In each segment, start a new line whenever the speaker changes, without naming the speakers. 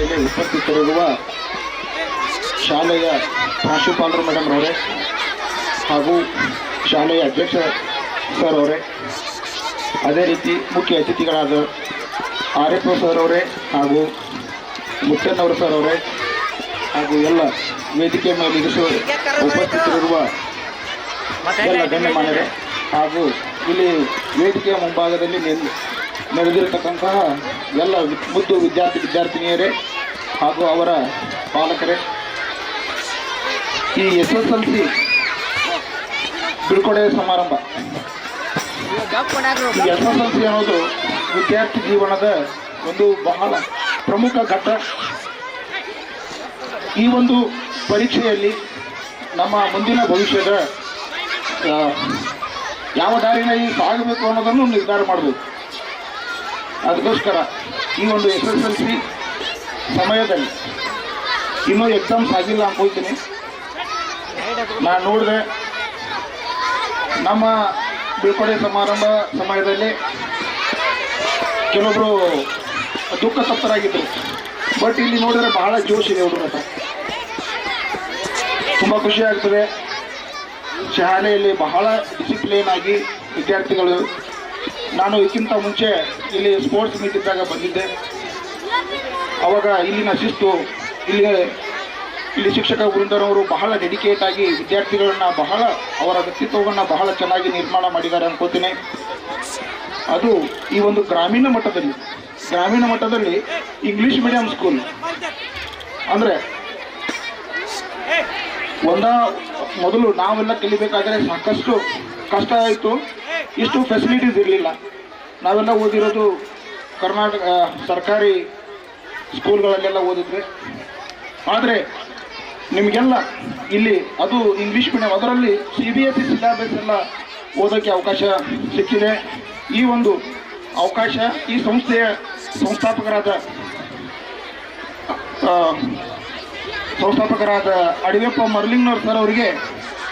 ಮೇಲೆ ಉಪಸ್ಥಿತರಿರುವ ಶಾಲೆಯ ಪ್ರಾಂಶುಪಾಲರು ಮೇಡಮ್ ಅವರೇ ಹಾಗೂ ಶಾಲೆಯ ಅಧ್ಯಕ್ಷ ಸರ್ ಅವರೇ, ಅದೇ ರೀತಿ ಮುಖ್ಯ ಅತಿಥಿಗಳಾದ RFO ಸರ್ ಅವರೇ ಹಾಗೂ ಮುತ್ತಣ್ಣವರು ಸರ್ ಅವರೇ ಹಾಗೂ ಎಲ್ಲ ವೇದಿಕೆ ಮೇಲೆ ಉಪಸ್ಥಿತರಿರುವ ಎಲ್ಲ ಗಣ್ಯಮಾನ್ಯರೇ ಹಾಗೂ ಇಲ್ಲಿ ವೇದಿಕೆಯ ಮುಂಭಾಗದಲ್ಲಿ ನಡೆದಿರತಕ್ಕಂತಹ ಎಲ್ಲ ಮುದ್ದು ವಿದ್ಯಾರ್ಥಿನಿಯರೇ ಹಾಗೂ ಅವರ ಪಾಲಕರೇ, ಈ SSLC ಬೀಳ್ಕೊಡುಗೆ ಸಮಾರಂಭ, ಈ SSLC ಅನ್ನೋದು ವಿದ್ಯಾರ್ಥಿ ಜೀವನದ ಒಂದು ಬಹಳ ಪ್ರಮುಖ ಘಟ್ಟ. ಈ ಒಂದು ಪರೀಕ್ಷೆಯಲ್ಲಿ ನಮ್ಮ ಮುಂದಿನ ಭವಿಷ್ಯದ ಯಾವ ದಾರಿನಲ್ಲಿ ಸಾಗಬೇಕು ಅನ್ನೋದನ್ನು ನಿರ್ಧಾರ ಮಾಡಬೇಕು. ಅದಕ್ಕೋಸ್ಕರ ಈ ಒಂದು SSLC ಸಮಯದಲ್ಲಿ ಇನ್ನೂ ಎಕ್ಸಾಮ್ಸ್ ಆಗಿಲ್ಲ ಅನ್ಕೊಳ್ತೀನಿ. ನಾನು ನೋಡಿದೆ ನಮ್ಮ ಬೀಳ್ಕೊಡುಗೆ ಸಮಾರಂಭ ಸಮಯದಲ್ಲಿ ಕೆಲವೊಬ್ಬರು ದುಃಖ ತಪ್ತರಾಗಿದ್ದರು. ಬಟ್ ಇಲ್ಲಿ ನೋಡಿದ್ರೆ ಬಹಳ ಜೋಶ್ ಇದೆ ಹುಡುಗರ ಹತ್ರ, ತುಂಬ ಖುಷಿ ಆಗ್ತದೆ. ಶಾಲೆಯಲ್ಲಿ ಬಹಳ ಡಿಸಿಪ್ಲಿನ್ ಆಗಿ ವಿದ್ಯಾರ್ಥಿಗಳು, ನಾನು ಇದಕ್ಕಿಂತ ಮುಂಚೆ ಇಲ್ಲಿ ಸ್ಪೋರ್ಟ್ಸ್ ಮೀಟ್ ಇದ್ದಾಗ ಬಂದಿದ್ದೆ. ಆವಾಗ ಇಲ್ಲಿನ ಶಿಸ್ತು, ಇಲ್ಲಿ ಶಿಕ್ಷಕ ವೃಂದರವರು ಬಹಳ ಡೆಡಿಕೇಟ್ ಆಗಿ ವಿದ್ಯಾರ್ಥಿಗಳನ್ನ ಬಹಳ ಅವರ ವ್ಯಕ್ತಿತ್ವವನ್ನು ಬಹಳ ಚೆನ್ನಾಗಿ ನಿರ್ಮಾಣ ಮಾಡಿದ್ದಾರೆ ಅನ್ಕೋತೀನಿ. ಅದು ಈ ಒಂದು ಗ್ರಾಮೀಣ ಮಟ್ಟದಲ್ಲಿ ಇಂಗ್ಲೀಷ್ ಮೀಡಿಯಂ ಸ್ಕೂಲ್ ಅಂದರೆ ಮೊದಲು ನಾವೆಲ್ಲ ಕಲಿಬೇಕಾದ್ರೆ ಸಾಕಷ್ಟು ಕಷ್ಟ ಆಯಿತು. ಇಷ್ಟು ಫೆಸಿಲಿಟೀಸ್ ಇರಲಿಲ್ಲ. ನಾವೆಲ್ಲ ಓದಿರೋದು ಕರ್ನಾಟಕ ಸರ್ಕಾರಿ ಸ್ಕೂಲ್ಗಳಲ್ಲೆಲ್ಲ ಓದಿದ್ವಿ. ಆದರೆ ನಿಮಗೆಲ್ಲ ಇಲ್ಲಿ ಅದು ಇಂಗ್ಲೀಷ್ ಮೀಡಿಯಂ, ಅದರಲ್ಲಿ CBSE ಸಿಲೆಬಸ್ ಎಲ್ಲ ಓದೋಕ್ಕೆ ಅವಕಾಶ ಸಿಕ್ಕಿದೆ. ಈ ಒಂದು ಅವಕಾಶ ಈ ಸಂಸ್ಥೆಯ ಸಂಸ್ಥಾಪಕರಾದ ಅಡಿವೆಪ್ಪ ಮರ್ಲಿಂಗ್ನವ್ರ ಸರ್ ಅವರಿಗೆ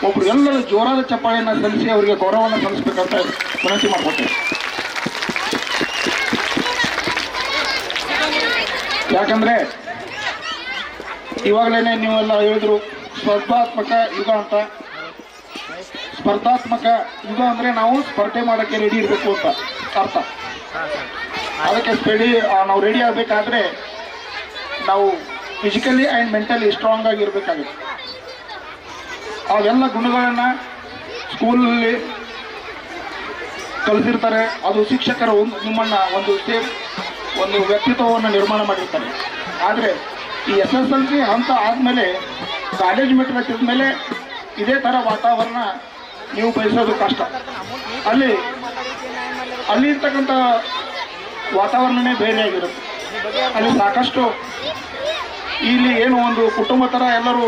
ಒಬ್ಬರು ಎಲ್ಲರೂ ಜೋರಾದ ಚಪ್ಪಾಳೆಯನ್ನು ಸಲ್ಲಿಸಿ ಅವರಿಗೆ ಗೌರವವನ್ನು ಸಲ್ಲಿಸಬೇಕಂತ ವಿನಂತಿ ಮಾಡ್ಕೊಳ್ತೇವೆ. ಯಾಕಂದರೆ ಇವಾಗಲೇ ನೀವೆಲ್ಲ ಹೇಳಿದ್ರು ಸ್ಪರ್ಧಾತ್ಮಕ ಯುಗ ಅಂತ. ಸ್ಪರ್ಧಾತ್ಮಕ ಯುಗ ಅಂದರೆ ನಾವು ಸ್ಪರ್ಧೆ ಮಾಡೋಕ್ಕೆ ರೆಡಿ ಇರಬೇಕು ಅಂತ ಅರ್ಥ. ಅದಕ್ಕೆ ನಾವು ರೆಡಿ ಆಗಬೇಕಾದ್ರೆ ನಾವು ಫಿಸಿಕಲಿ ಆ್ಯಂಡ್ ಮೆಂಟಲಿ ಸ್ಟ್ರಾಂಗ್ ಆಗಿರಬೇಕಾಗುತ್ತೆ. ಅವೆಲ್ಲ ಗುಣಗಳನ್ನು ಸ್ಕೂಲಲ್ಲಿ ಕಲಿಸಿರ್ತಾರೆ. ಅದು ಶಿಕ್ಷಕರು ನಿಮ್ಮನ್ನು ಒಂದು ವ್ಯಕ್ತಿತ್ವವನ್ನು ನಿರ್ಮಾಣ ಮಾಡಿರ್ತಾರೆ. ಆದರೆ ಈ SSLC ಹಂತ ಆದಮೇಲೆ ಕಾಲೇಜ್ ಮೆಟ್ರಿಕ್ ಮೇಲೆ ಇದೇ ಥರ ವಾತಾವರಣ ನೀವು ಬಯಸೋದು ಕಷ್ಟ. ಅಲ್ಲಿ ಇರ್ತಕ್ಕಂಥ ವಾತಾವರಣನೇ ಬೇರೆಯಾಗಿರುತ್ತೆ. ಅಲ್ಲಿ ಸಾಕಷ್ಟು ಇಲ್ಲಿ ಏನು ಒಂದು ಕುಟುಂಬ ಥರ ಎಲ್ಲರೂ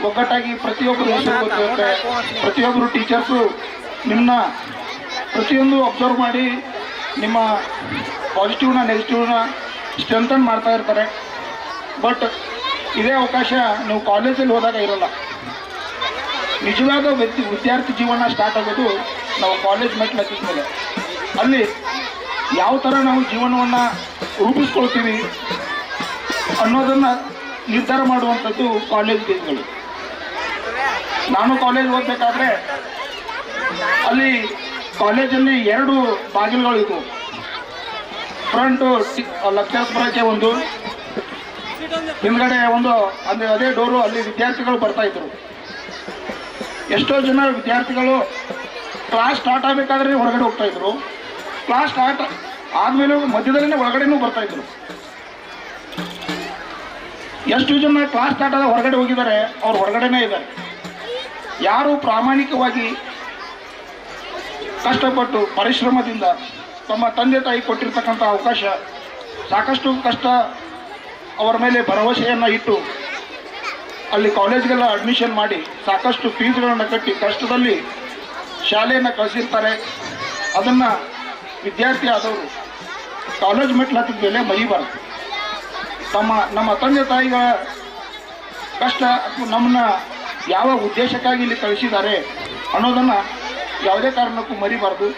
ಒಗ್ಗಟ್ಟಾಗಿ ಪ್ರತಿಯೊಬ್ಬರು ಹೆಸರು ಗೊತ್ತಿರುತ್ತೆ. ಪ್ರತಿಯೊಬ್ಬರು ಟೀಚರ್ಸು ನಿಮ್ಮನ್ನ ಪ್ರತಿಯೊಂದು ಅಬ್ಸರ್ವ್ ಮಾಡಿ ನಿಮ್ಮ ಪಾಸಿಟಿವ್ನ ನೆಗೆಟಿವ್ನ ಸ್ಟ್ರೆಂಥನ್ ಮಾಡ್ತಾ ಇರ್ತಾರೆ. ಬಟ್ ಇದೇ ಅವಕಾಶ ನೀವು ಕಾಲೇಜಲ್ಲಿ ಹೋದಾಗ ಇರೋಲ್ಲ. ನಿಜವಾದ ವಿದ್ಯಾರ್ಥಿ ಜೀವನ ಸ್ಟಾರ್ಟ್ ಆಗೋದು ನಾವು ಕಾಲೇಜ್ ಮೆಟ್ಲು ಹತ್ತಿದ ಮೇಲೆ. ಅಲ್ಲಿ ಯಾವ ಥರ ನಾವು ಜೀವನವನ್ನು ರೂಪಿಸ್ಕೊಳ್ತೀವಿ ಅನ್ನೋದನ್ನು ನಿರ್ಧಾರ ಮಾಡುವಂಥದ್ದು ಕಾಲೇಜ್ ಡೇಸ್ಗಳು. ನಾನು ಕಾಲೇಜ್ ಓದಬೇಕಾದ್ರೆ ಅಲ್ಲಿ ಕಾಲೇಜಲ್ಲಿ 2 ಬಾಗಿಲುಗಳು ಇದ್ದವು. ಫ್ರಂಟು ಲೆಕ್ಚರ್ಸ್ ಬರೋಕ್ಕೆ ಒಂದು, ಹಿಂದ್ಗಡೆ ಒಂದು, ಅಂದರೆ ಅದೇ ಡೋರು. ಅಲ್ಲಿ ವಿದ್ಯಾರ್ಥಿಗಳು ಬರ್ತಾಯಿದ್ರು. ಎಷ್ಟೋ ಜನ ವಿದ್ಯಾರ್ಥಿಗಳು ಕ್ಲಾಸ್ ಸ್ಟಾರ್ಟ್ ಆಗಬೇಕಾದ್ರೆ ಹೊರಗಡೆ ಹೋಗ್ತಾಯಿದ್ರು. ಕ್ಲಾಸ್ ಸ್ಟಾರ್ಟ್ ಆದಮೇಲೆ ಮಧ್ಯದಲ್ಲೇ ಒಳಗಡೆನೂ ಬರ್ತಾಯಿದ್ರು. ಎಷ್ಟು ಜನ ಕ್ಲಾಸ್ ಸ್ಟಾರ್ಟ್ ಆದ ಹೊರಗಡೆ ಹೋಗಿದ್ದಾರೆ, ಅವ್ರು ಹೊರಗಡೆನೇ ಇದ್ದಾರೆ. ಯಾರು ಪ್ರಾಮಾಣಿಕವಾಗಿ ಕಷ್ಟಪಟ್ಟು ಪರಿಶ್ರಮದಿಂದ ತಮ್ಮ ತಂದೆ ತಾಯಿ ಕೊಟ್ಟಿರ್ತಕ್ಕಂಥ ಅವಕಾಶ, ಸಾಕಷ್ಟು ಕಷ್ಟ ಅವರ ಮೇಲೆ ಭರವಸೆಯನ್ನು ಇಟ್ಟು ಅಲ್ಲಿ ಕಾಲೇಜ್ಗೆಲ್ಲ ಅಡ್ಮಿಷನ್ ಮಾಡಿ ಸಾಕಷ್ಟು ಫೀಸ್ಗಳನ್ನು ಕಟ್ಟಿ ಕಷ್ಟದಲ್ಲಿ ಶಾಲೆಯನ್ನು ಕಳಿಸಿರ್ತಾರೆ. ಅದನ್ನು ವಿದ್ಯಾರ್ಥಿ ಆದವರು ಕಾಲೇಜ್ ಮೆಟ್ಲು ಹತ್ತಿದ ಮೇಲೆ ಮರಿಬಾರ್ದು. ನಮ್ಮ ತಂದೆ ತಾಯಿಗಳ ಕಷ್ಟ ನಮ್ಮನ್ನ ಯಾವ ಉದ್ದೇಶಕ್ಕಾಗಿ ಇಲ್ಲಿ ಕಳಿಸಿದ್ದಾರೆ ಅನ್ನೋದನ್ನು ಯಾವುದೇ ಕಾರಣಕ್ಕೂ ಮರಿಬಾರ್ದು.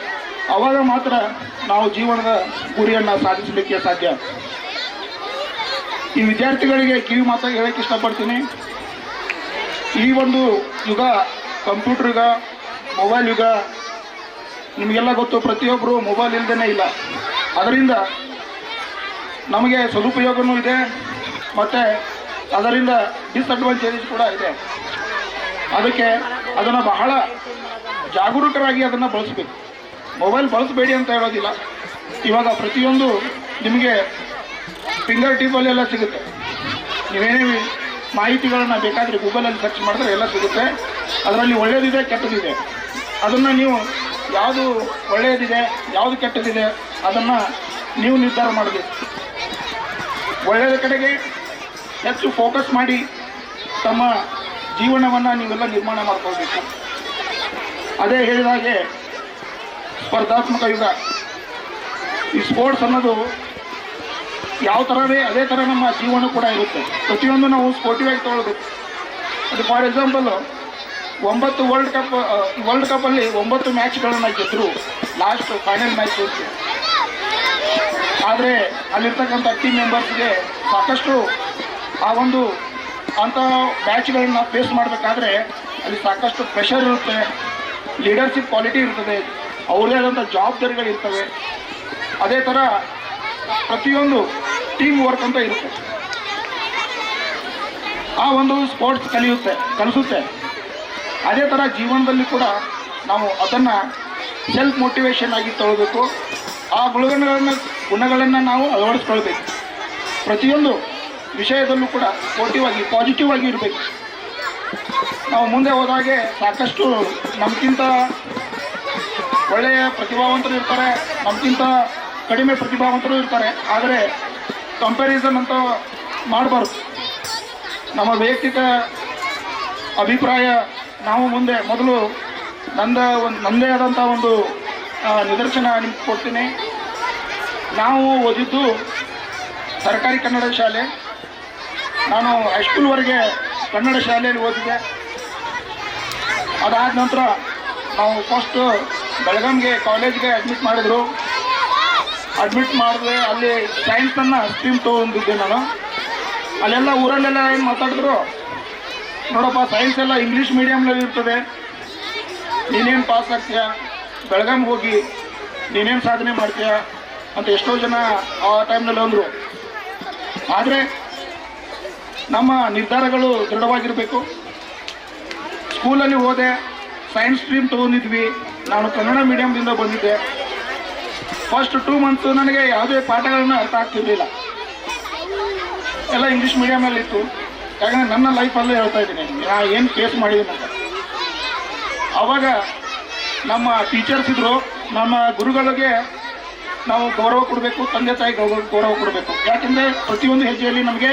ಆವಾಗ ಮಾತ್ರ ನಾವು ಜೀವನದ ಗುರಿಯನ್ನು ಸಾಧಿಸಲಿಕ್ಕೆ ಸಾಧ್ಯ. ಈ ವಿದ್ಯಾರ್ಥಿಗಳಿಗೆ ಕಿವಿ ಮಾತಾಗಿ ಹೇಳಕ್ಕೆ ಇಷ್ಟಪಡ್ತೀನಿ. ಈ ಒಂದು ಯುಗ ಕಂಪ್ಯೂಟರ್ ಯುಗ, ಮೊಬೈಲ್ ಯುಗ. ನಿಮಗೆಲ್ಲ ಗೊತ್ತು, ಪ್ರತಿಯೊಬ್ಬರು ಮೊಬೈಲ್ ಇಲ್ಲದೇ ಇಲ್ಲ. ಅದರಿಂದ ನಮಗೆ ಸದುಪಯೋಗವೂ ಇದೆ ಮತ್ತು ಅದರಿಂದ ಡಿಸ್ಅಡ್ವಾಂಟೇಜಸ್ ಕೂಡ ಇದೆ. ಅದಕ್ಕೆ ಅದನ್ನು ಬಹಳ ಜಾಗರೂಕರಾಗಿ ಅದನ್ನು ಬಳಸಬೇಕು. ಮೊಬೈಲ್ ಬಳಸಬೇಡಿ ಅಂತ ಹೇಳೋದಿಲ್ಲ. ಇವಾಗ ಪ್ರತಿಯೊಂದು ನಿಮಗೆ ಫಿಂಗರ್ ಟಿಪ್ಪಲ್ಲೆಲ್ಲ ಸಿಗುತ್ತೆ. ನೀವೇನೇ ಮಾಹಿತಿಗಳನ್ನು ಬೇಕಾದರೆ ಗೂಗಲಲ್ಲಿ ಸರ್ಚ್ ಮಾಡಿದ್ರೆ ಎಲ್ಲ ಸಿಗುತ್ತೆ. ಅದರಲ್ಲಿ ಒಳ್ಳೆಯದಿದೆ, ಕೆಟ್ಟದಿದೆ. ಅದನ್ನು ನೀವು ಯಾವುದು ಒಳ್ಳೆಯದಿದೆ, ಯಾವುದು ಕೆಟ್ಟದಿದೆ ಅದನ್ನು ನೀವು ನಿರ್ಧಾರ ಮಾಡಬೇಕು. ಒಳ್ಳೆಯದ ಕಡೆಗೆ ಹೆಚ್ಚು ಫೋಕಸ್ ಮಾಡಿ ತಮ್ಮ ಜೀವನವನ್ನು ನೀವೆಲ್ಲ ನಿರ್ಮಾಣ ಮಾಡ್ಕೊಳ್ಬೇಕು. ಅದೇ ಹೇಳಿದ ಹಾಗೆ ಸ್ಪರ್ಧಾತ್ಮಕ ಯುಗ. ಈ ಸ್ಪೋರ್ಟ್ಸ್ ಅನ್ನೋದು ಯಾವ ಥರವೇ ಅದೇ ಥರ ನಮ್ಮ ಜೀವನ ಕೂಡ ಇರುತ್ತೆ. ಪ್ರತಿಯೊಂದು ನಾವು ಸ್ಪೋರ್ಟಿವ್ ಆಗಿ ತೊಗೊಳ್ಬೇಕು. ಅದು ಫಾರ್ ಎಕ್ಸಾಂಪಲ್ಲು 9 ವರ್ಲ್ಡ್ ಕಪ್ಪಲ್ಲಿ 9 ಮ್ಯಾಚ್ಗಳನ್ನು ಗೆದ್ದರು. ಲಾಸ್ಟ್ ಫೈನಲ್ ಮ್ಯಾಚ್ ಹೋಗ್ತು. ಆದರೆ ಅಲ್ಲಿರ್ತಕ್ಕಂಥ ಟೀಮ್ ಮೆಂಬರ್ಸ್ಗೆ ಸಾಕಷ್ಟು ಆ ಒಂದು ಅಂಥ ಮ್ಯಾಚ್ಗಳನ್ನ ಫೇಸ್ ಮಾಡಬೇಕಾದ್ರೆ ಅಲ್ಲಿ ಸಾಕಷ್ಟು ಪ್ರೆಷರ್ ಇರುತ್ತೆ, ಲೀಡರ್ಶಿಪ್ ಕ್ವಾಲಿಟಿ ಇರ್ತದೆ, ಅವ್ರದೇ ಆದಂಥ ಜವಾಬ್ದಾರಿಗಳಿರ್ತವೆ. ಅದೇ ಥರ ಪ್ರತಿಯೊಂದು ಟೀಮ್ ವರ್ಕ್ ಅಂತ ಇರುತ್ತೆ. ಆ ಒಂದು ಸ್ಪೋರ್ಟ್ಸ್ ಕಲಿಸುತ್ತೆ. ಅದೇ ಥರ ಜೀವನದಲ್ಲಿ ಕೂಡ ನಾವು ಅದನ್ನು ಸೆಲ್ಫ್ ಮೋಟಿವೇಶನ್ ಆಗಿ ತಗೊಳ್ಬೇಕು. ಆ ಗುಣಗಳನ್ನು ನಾವು ಅಳವಡಿಸ್ಕೊಳ್ಬೇಕು. ಪ್ರತಿಯೊಂದು ವಿಷಯದಲ್ಲೂ ಕೂಡ ಪಾಸಿಟಿವ್ ಆಗಿ ಇರಬೇಕು. ನಾವು ಮುಂದೆ ಹೋದಾಗೆ ಸಾಕಷ್ಟು ನಮಗಿಂತ ಒಳ್ಳೆಯ ಪ್ರತಿಭಾವಂತರು ಇರ್ತಾರೆ, ನಮಗಿಂತ ಕಡಿಮೆ ಪ್ರತಿಭಾವಂತರು ಇರ್ತಾರೆ. ಆದರೆ ಕಂಪ್ಯಾರಿಸನ್ ಅಂತ ಮಾಡಬಾರ್ದು. ನಮ್ಮ ಅಭಿಪ್ರಾಯ ನಾವು ಮುಂದೆ ಮೊದಲು ನನ್ನದೇ ಆದಂಥ ಒಂದು ನಿದರ್ಶನ ನಿಮ್ಗೆ ಕೊಡ್ತೀನಿ. ನಾವು ಓದಿದ್ದು ಸರ್ಕಾರಿ ಕನ್ನಡ ಶಾಲೆ. ನಾನು ಹೈಸ್ಕೂಲ್ವರೆಗೆ ಕನ್ನಡ ಶಾಲೆಯಲ್ಲಿ ಓದಿದೆ. ಅದಾದ ನಂತರ ನಾವು ಫಸ್ಟು ಬೆಳಗಾಂಗೆ ಕಾಲೇಜ್ಗೆ ಅಡ್ಮಿಟ್ ಮಾಡಿದ್ರು. ಅಡ್ಮಿಟ್ ಮಾಡಿದ್ರೆ ಅಲ್ಲಿ ಸೈನ್ಸನ್ನು ಸ್ಟ್ರೀಮ್ ತೊಗೊಂಡಿದ್ದೆ ನಾನು. ಅಲ್ಲೆಲ್ಲ ಊರಲ್ಲೆಲ್ಲ ಏನು ಮಾತಾಡಿದ್ರು, ನೋಡಪ್ಪ ಸೈನ್ಸ್ ಎಲ್ಲ ಇಂಗ್ಲೀಷ್ ಮೀಡಿಯಮ್ನಲ್ಲಿ ಇರ್ತದೆ, ನೀನೇನು ಪಾಸ್ ಆಗ್ತೀಯ, ಬೆಳಗಾಂಗೆ ಹೋಗಿ ನೀನೇನು ಸಾಧನೆ ಮಾಡ್ತೀಯ ಅಂತ ಎಷ್ಟೋ ಜನ ಆ ಟೈಮ್ನಲ್ಲಿ ಅಂದರು. ಆದರೆ ನಮ್ಮ ನಿರ್ಧಾರಗಳು ದೃಢವಾಗಿರಬೇಕು. ಸ್ಕೂಲಲ್ಲಿ ಹೋದೆ, ಸೈನ್ಸ್ ಸ್ಟ್ರೀಮ್ ತೊಗೊಂಡಿದ್ವಿ. ನಾನು ಕನ್ನಡ ಮೀಡಿಯಮ್ದಿಂದ ಬಂದಿದ್ದೆ. ಫಸ್ಟ್ 2 ಮಂತ್ಸು ನನಗೆ ಯಾವುದೇ ಪಾಠಗಳನ್ನು ಅರ್ಥ ಆಗ್ತಿರಲಿಲ್ಲ. ಎಲ್ಲ ಇಂಗ್ಲೀಷ್ ಮೀಡಿಯಮಲ್ಲಿತ್ತು. ಯಾಕಂದರೆ ನನ್ನ ಲೈಫಲ್ಲೇ ಹೇಳ್ತಾ ಇದ್ದೀನಿ, ನಾನು ಏನು ಫೇಸ್ ಮಾಡಿದ್ದೀನಿ ಅಂತ. ಆವಾಗ ನಮ್ಮ ಟೀಚರ್ಸ್ ಇದ್ದರು, ನಮ್ಮ ಗುರುಗಳಿಗೆ ನಾವು ಗೌರವ ಕೊಡಬೇಕು, ತಂದೆ ತಾಯಿ ಗೌರವ ಕೊಡಬೇಕು. ಯಾಕೆಂದರೆ ಪ್ರತಿಯೊಂದು ಹೆಜ್ಜೆಯಲ್ಲಿ ನಮಗೆ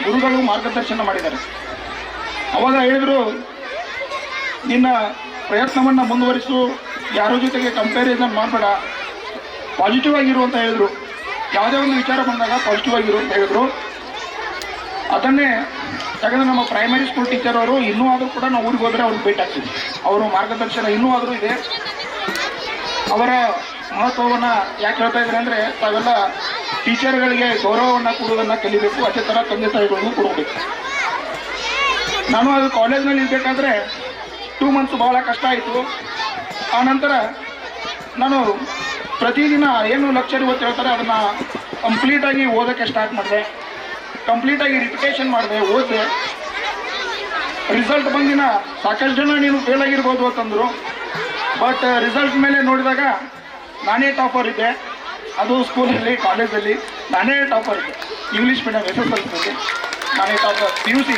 ಗುರುಗಳು ಮಾರ್ಗದರ್ಶನ ಮಾಡಿದ್ದಾರೆ. ಅವಾಗ ಹೇಳಿದರು, ನಿನ್ನ ಪ್ರಯತ್ನವನ್ನು ಮುಂದುವರಿಸು, ಯಾರ ಜೊತೆಗೆ ಕಂಪ್ಯಾರಿಸನ್ ಮಾಡಬೇಡ, ಪಾಸಿಟಿವ್ ಆಗಿರು ಅಂತ ಹೇಳಿದರು. ಯಾವುದೇ ಒಂದು ವಿಚಾರ ಬಂದಾಗ ಪಾಸಿಟಿವ್ ಆಗಿರು ಅಂತ ಹೇಳಿದರು. ಅದನ್ನೇ ಯಾಕಂದರೆ ನಮ್ಮ ಪ್ರೈಮರಿ ಸ್ಕೂಲ್ ಟೀಚರ್ ಅವರು ಇನ್ನೂ ಆದರೂ ಕೂಡ ನಾವು ಊರಿಗೆ ಹೋದರೆ ಅವ್ರಿಗೆ ಭೇಟಿ ಆಗ್ತೀವಿ. ಅವರು ಮಾರ್ಗದರ್ಶನ ಇನ್ನೂ ಆದರೂ ಇದೆ. ಅವರ ಮಹತ್ವವನ್ನು ಯಾಕೆ ಹೇಳ್ತಾ ಇದ್ದಾರೆ ಅಂದರೆ, ತಾವೆಲ್ಲ ಟೀಚರ್ಗಳಿಗೆ ಗೌರವವನ್ನು ಕೊಡುವುದನ್ನು ಕಲಿಬೇಕು. ಅದೇ ಥರ ತಂದೆ ತಾಯಿಗಳಿಗೂ ಕೊಡಬೇಕು. ನಾನು ಅದು ಕಾಲೇಜ್ನಲ್ಲಿ ಇರಬೇಕಾದ್ರೆ 2 ಮಂತ್ಸ್ ಭಾಳ ಕಷ್ಟ ಆಯಿತು. ಆನಂತರ ನಾನು ಪ್ರತಿದಿನ ಏನು ಲೆಕ್ಚರ್ ಇವತ್ತು ಹೇಳ್ತಾರೆ ಅದನ್ನು ಕಂಪ್ಲೀಟಾಗಿ ಓದೋಕ್ಕೆ ಸ್ಟಾರ್ಟ್ ಮಾಡಿದೆ. ಕಂಪ್ಲೀಟಾಗಿ ರಿಪಿಟೇಷನ್ ಮಾಡಿದೆ, ಓದಿದೆ. ರಿಸಲ್ಟ್ ಬಂದಿನ ಸಾಕಷ್ಟು ಜನ ನೀನು ಫೇಲ್ ಆಗಿರ್ಬೋದು ಅಂತಂದರು. ಬಟ್ ರಿಸಲ್ಟ್ ಮೇಲೆ ನೋಡಿದಾಗ ನಾನೇ ಟಾಪರ್ ಇದ್ದೆ. ಅದು ಸ್ಕೂಲಲ್ಲಿ, ಕಾಲೇಜಲ್ಲಿ ನಾನೇ ಟಾಪರ್ ಇದ್ದೆ. ಇಂಗ್ಲೀಷ್ ಮೀಡಿಯಮ್ SSLCಯಲ್ಲಿ ನಾನೇ ಟಾಪರ್. PUC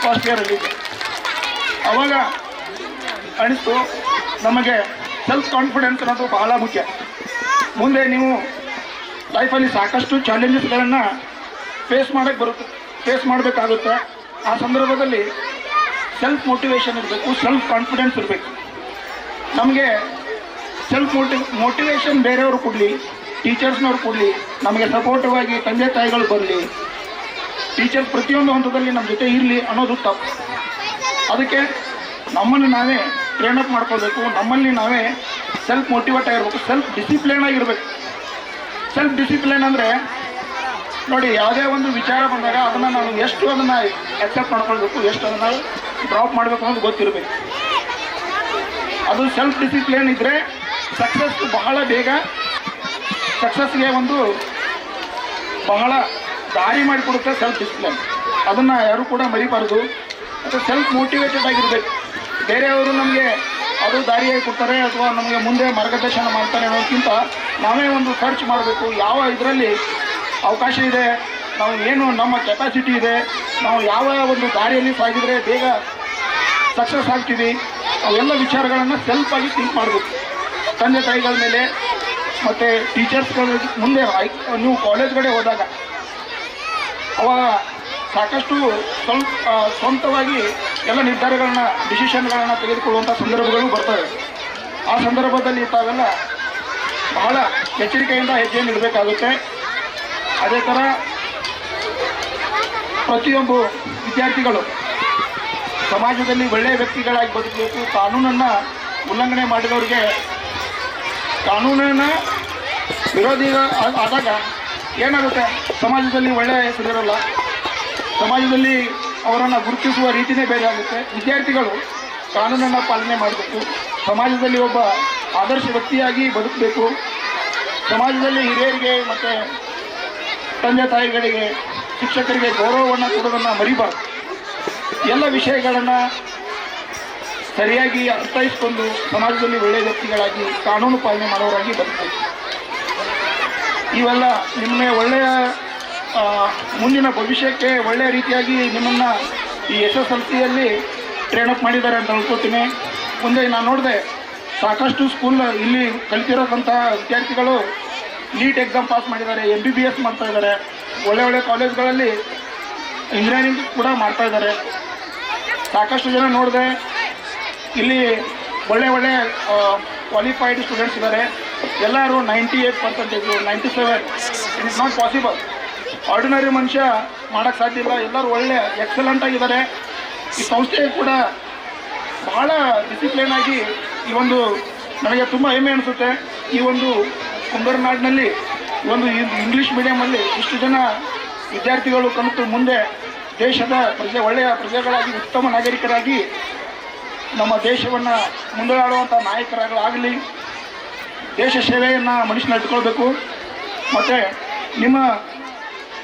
first ಇಯರಲ್ಲಿದ್ದೆ. ಅವಾಗ ಅನಿಸ್ತು ನಮಗೆ ಸೆಲ್ಫ್ ಕಾನ್ಫಿಡೆನ್ಸ್ ಅನ್ನೋದು ಬಹಳ ಮುಖ್ಯ. ಮುಂದೆ ನೀವು ಲೈಫಲ್ಲಿ ಸಾಕಷ್ಟು ಚಾಲೆಂಜಸ್ಗಳನ್ನು ಫೇಸ್ ಮಾಡಬೇಕಾಗುತ್ತೆ. ಆ ಸಂದರ್ಭದಲ್ಲಿ ಸೆಲ್ಫ್ ಮೋಟಿವೇಶನ್ ಇರಬೇಕು, ಸೆಲ್ಫ್ ಕಾನ್ಫಿಡೆನ್ಸ್ ಇರಬೇಕು. ನಮಗೆ ಸೆಲ್ಫ್ ಮೋಟಿವೇಶನ್ ಬೇರೆಯವರು ಕೊಡಲಿ, ಟೀಚರ್ಸ್ನವ್ರು ಕೊಡಲಿ, ನಮಗೆ ಸಪೋರ್ಟಿವ್ ಆಗಿ ತಂದೆ ತಾಯಿಗಳು ಬರಲಿ, ಟೀಚರ್ಸ್ ಪ್ರತಿಯೊಂದು ಹಂತದಲ್ಲಿ ನಮ್ಮ ಜೊತೆ ಇರಲಿ ಅನ್ನೋದು ತಪ್ಪು. ಅದಕ್ಕೆ ನಮ್ಮನ್ನು ನಾವೇ ಟ್ರೈನ್ ಅಪ್ ಮಾಡ್ಕೋಬೇಕು. ನಮ್ಮಲ್ಲಿ ನಾವೇ ಸೆಲ್ಫ್ ಮೋಟಿವೇಟ್ ಆಗಿರ್ಬೇಕು, ಸೆಲ್ಫ್ ಡಿಸಿಪ್ಲಿನ್ ಆಗಿರಬೇಕು. ಸೆಲ್ಫ್ ಡಿಸಿಪ್ಲಿನ್ ಅಂದರೆ ನೋಡಿ, ಯಾವುದೇ ಒಂದು ವಿಚಾರ ಬಂದಾಗ ಅದನ್ನು ನಾವು ಎಷ್ಟು ಅದನ್ನು ಅಕ್ಸೆಪ್ಟ್ ಮಾಡ್ಕೊಳ್ಬೇಕು, ಎಷ್ಟು ಅದನ್ನು ಡ್ರಾಪ್ ಮಾಡಬೇಕು ಅನ್ನೋದು ಗೊತ್ತಿರಬೇಕು. ಅದು ಸೆಲ್ಫ್ ಡಿಸಿಪ್ಲಿನ್ ಇದ್ದರೆ ಸಕ್ಸಸ್ ಬಹಳ ಬೇಗ, ಸಕ್ಸಸ್ಗೆ ಒಂದು ಬಹಳ ದಾರಿ ಮಾಡಿಕೊಡುತ್ತೆ ಸೆಲ್ಫ್ ಡಿಸಿಪ್ಲಿನ್. ಅದನ್ನು ಯಾರು ಕೂಡ ಮರಿಬಾರ್ದು. ಮತ್ತು ಸೆಲ್ಫ್ ಮೋಟಿವೇಟೆಡ್ ಆಗಿರಬೇಕು. ಬೇರೆಯವರು ನಮಗೆ ಅದು ದಾರಿಯಾಗಿ ಕೊಡ್ತಾರೆ ಅಥವಾ ನಮಗೆ ಮುಂದೆ ಮಾರ್ಗದರ್ಶನ ಮಾಡ್ತಾರೆ ಅನ್ನೋದಕ್ಕಿಂತ ನಾವೇ ಒಂದು ಸರ್ಚ್ ಮಾಡಬೇಕು. ಯಾವ ಇದರಲ್ಲಿ ಅವಕಾಶ ಇದೆ, ನಾವು ಏನು ನಮ್ಮ ಕೆಪಾಸಿಟಿ ಇದೆ, ನಾವು ಯಾವ ಒಂದು ದಾರಿಯಲ್ಲಿ ಸಾಗಿದರೆ ಬೇಗ ಸಕ್ಸಸ್ ಆಗ್ತೀವಿ, ಅವೆಲ್ಲ ವಿಚಾರಗಳನ್ನು ಸೆಲ್ಫ್ ಆಗಿ ಥಿಂಕ್ ಮಾಡಬೇಕು. ತಂದೆ ತಾಯಿಗಳ ಮೇಲೆ ಮತ್ತು ಟೀಚರ್ಸ್ಗಳ ಮುಂದೆ ನೀವು ಕಾಲೇಜ್ ಕಡೆ ಹೋದಾಗ ಅವಾಗ ಸಾಕಷ್ಟು ಸ್ವಂತವಾಗಿ ಎಲ್ಲ ನಿರ್ಧಾರಗಳನ್ನ ಡಿಸಿಷನ್ಗಳನ್ನು ತೆಗೆದುಕೊಳ್ಳುವಂಥ ಸಂದರ್ಭಗಳು ಬರ್ತವೆ. ಆ ಸಂದರ್ಭದಲ್ಲಿ ತಾವೆಲ್ಲ ಬಹಳ ಎಚ್ಚರಿಕೆಯಿಂದ ಹೆಜ್ಜೆಯನ್ನು ಇಡಬೇಕಾಗುತ್ತೆ. ಅದೇ ಥರ ಪ್ರತಿಯೊಬ್ಬ ವಿದ್ಯಾರ್ಥಿಗಳು ಸಮಾಜದಲ್ಲಿ ಒಳ್ಳೆಯ ವ್ಯಕ್ತಿಗಳಾಗಿ ಬದುಕಬೇಕು. ಕಾನೂನನ್ನು ಉಲ್ಲಂಘನೆ ಮಾಡಿದವರಿಗೆ, ಕಾನೂನನ್ನು ವಿರೋಧಿ ಆದಾಗ ಏನಾಗುತ್ತೆ, ಸಮಾಜದಲ್ಲಿ ಒಳ್ಳೆಯ ಹೆಸರಿರಲ್ಲ, ಸಮಾಜದಲ್ಲಿ ಅವರನ್ನು ಗುರುತಿಸುವ ರೀತಿಯೇ ಬೇರೆ ಆಗುತ್ತೆ. ವಿದ್ಯಾರ್ಥಿಗಳು ಕಾನೂನನ್ನು ಪಾಲನೆ ಮಾಡಬೇಕು, ಸಮಾಜದಲ್ಲಿ ಒಬ್ಬ ಆದರ್ಶ ವ್ಯಕ್ತಿಯಾಗಿ ಬದುಕಬೇಕು, ಸಮಾಜದಲ್ಲಿ ಹಿರಿಯರಿಗೆ ಮತ್ತು ತಂದೆ ತಾಯಿಗಳಿಗೆ, ಶಿಕ್ಷಕರಿಗೆ ಗೌರವವನ್ನು ಕೊಡೋದನ್ನು ಮರಿಬಾರ್ದು. ಎಲ್ಲ ವಿಷಯಗಳನ್ನು ಸರಿಯಾಗಿ ಅರ್ಥೈಸಿಕೊಂಡು ಸಮಾಜದಲ್ಲಿ ಒಳ್ಳೆಯ ವ್ಯಕ್ತಿಗಳಾಗಿ ಕಾನೂನು ಪಾಲನೆ ಮಾಡೋರಾಗಿ ಬದುಕಬೇಕು. ಇವೆಲ್ಲ ನಿಮ್ಮನ್ನೇ ಒಳ್ಳೆಯ ಮುಂದಿನ ಭವಿಷ್ಯಕ್ಕೆ ಒಳ್ಳೆಯ ರೀತಿಯಾಗಿ ನಿಮ್ಮನ್ನು ಈ SSLCಯಲ್ಲಿ ಟ್ರೈನ್ ಅಪ್ ಮಾಡಿದ್ದಾರೆ ಅಂತ ಅನ್ಕೋತೀನಿ. ಮುಂದೆ ನಾನು ನೋಡಿದೆ ಸಾಕಷ್ಟು ಸ್ಕೂಲ್ ಇಲ್ಲಿ ಕಲಿತಿರೋಂಥ ವಿದ್ಯಾರ್ಥಿಗಳು ನೀಟ್ ಎಕ್ಸಾಮ್ ಪಾಸ್ ಮಾಡಿದ್ದಾರೆ, MBBS ಮಾಡ್ತಾ ಇದ್ದಾರೆ, ಒಳ್ಳೆ ಕಾಲೇಜ್ಗಳಲ್ಲಿ ಇಂಜಿನಿಯರಿಂಗ್ ಕೂಡ ಮಾಡ್ತಾ ಇದ್ದಾರೆ. ಸಾಕಷ್ಟು ಜನ ನೋಡಿದೆ ಇಲ್ಲಿ ಒಳ್ಳೆ ಕ್ವಾಲಿಫೈಡ್ ಸ್ಟೂಡೆಂಟ್ಸ್ ಇದ್ದಾರೆ. ಎಲ್ಲರೂ 98%, 97. It is not possible. Ordinary ಮನುಷ್ಯ ಮಾಡೋಕ್ಕೆ ಸಾಧ್ಯ ಇಲ್ಲ. ಎಲ್ಲರೂ ಒಳ್ಳೆ ಎಕ್ಸಲೆಂಟ್ ಆಗಿದ್ದಾರೆ. ಈ ಸಂಸ್ಥೆ ಕೂಡ ಬಹಳ ಡಿಸಿಪ್ಲಿನ್ ಆಗಿ ಈ ಒಂದು ನನಗೆ ತುಂಬ ಹೆಮ್ಮೆ ಅನಿಸುತ್ತೆ. ಈ ಒಂದು ಕುಂದರ್ನಾಡಿನಲ್ಲಿ ಒಂದು ಇಂಗ್ಲೀಷ್ ಮೀಡಿಯಮಲ್ಲಿ ಇಷ್ಟು ಜನ ವಿದ್ಯಾರ್ಥಿಗಳು ಕಲಿತು ಮುಂದೆ ದೇಶದ ಒಳ್ಳೆಯ ಪ್ರಜೆಗಳಾಗಿ, ಉತ್ತಮ ನಾಗರಿಕರಾಗಿ ನಮ್ಮ ದೇಶವನ್ನು ಮುಂದಾಡುವಂಥ ನಾಯಕರಾಗಲಿ, ದೇಶ ಸೇವೆಯನ್ನು ಮನುಷ್ಯನ ಇಟ್ಕೊಳ್ಬೇಕು. ಮತ್ತು ನಿಮ್ಮ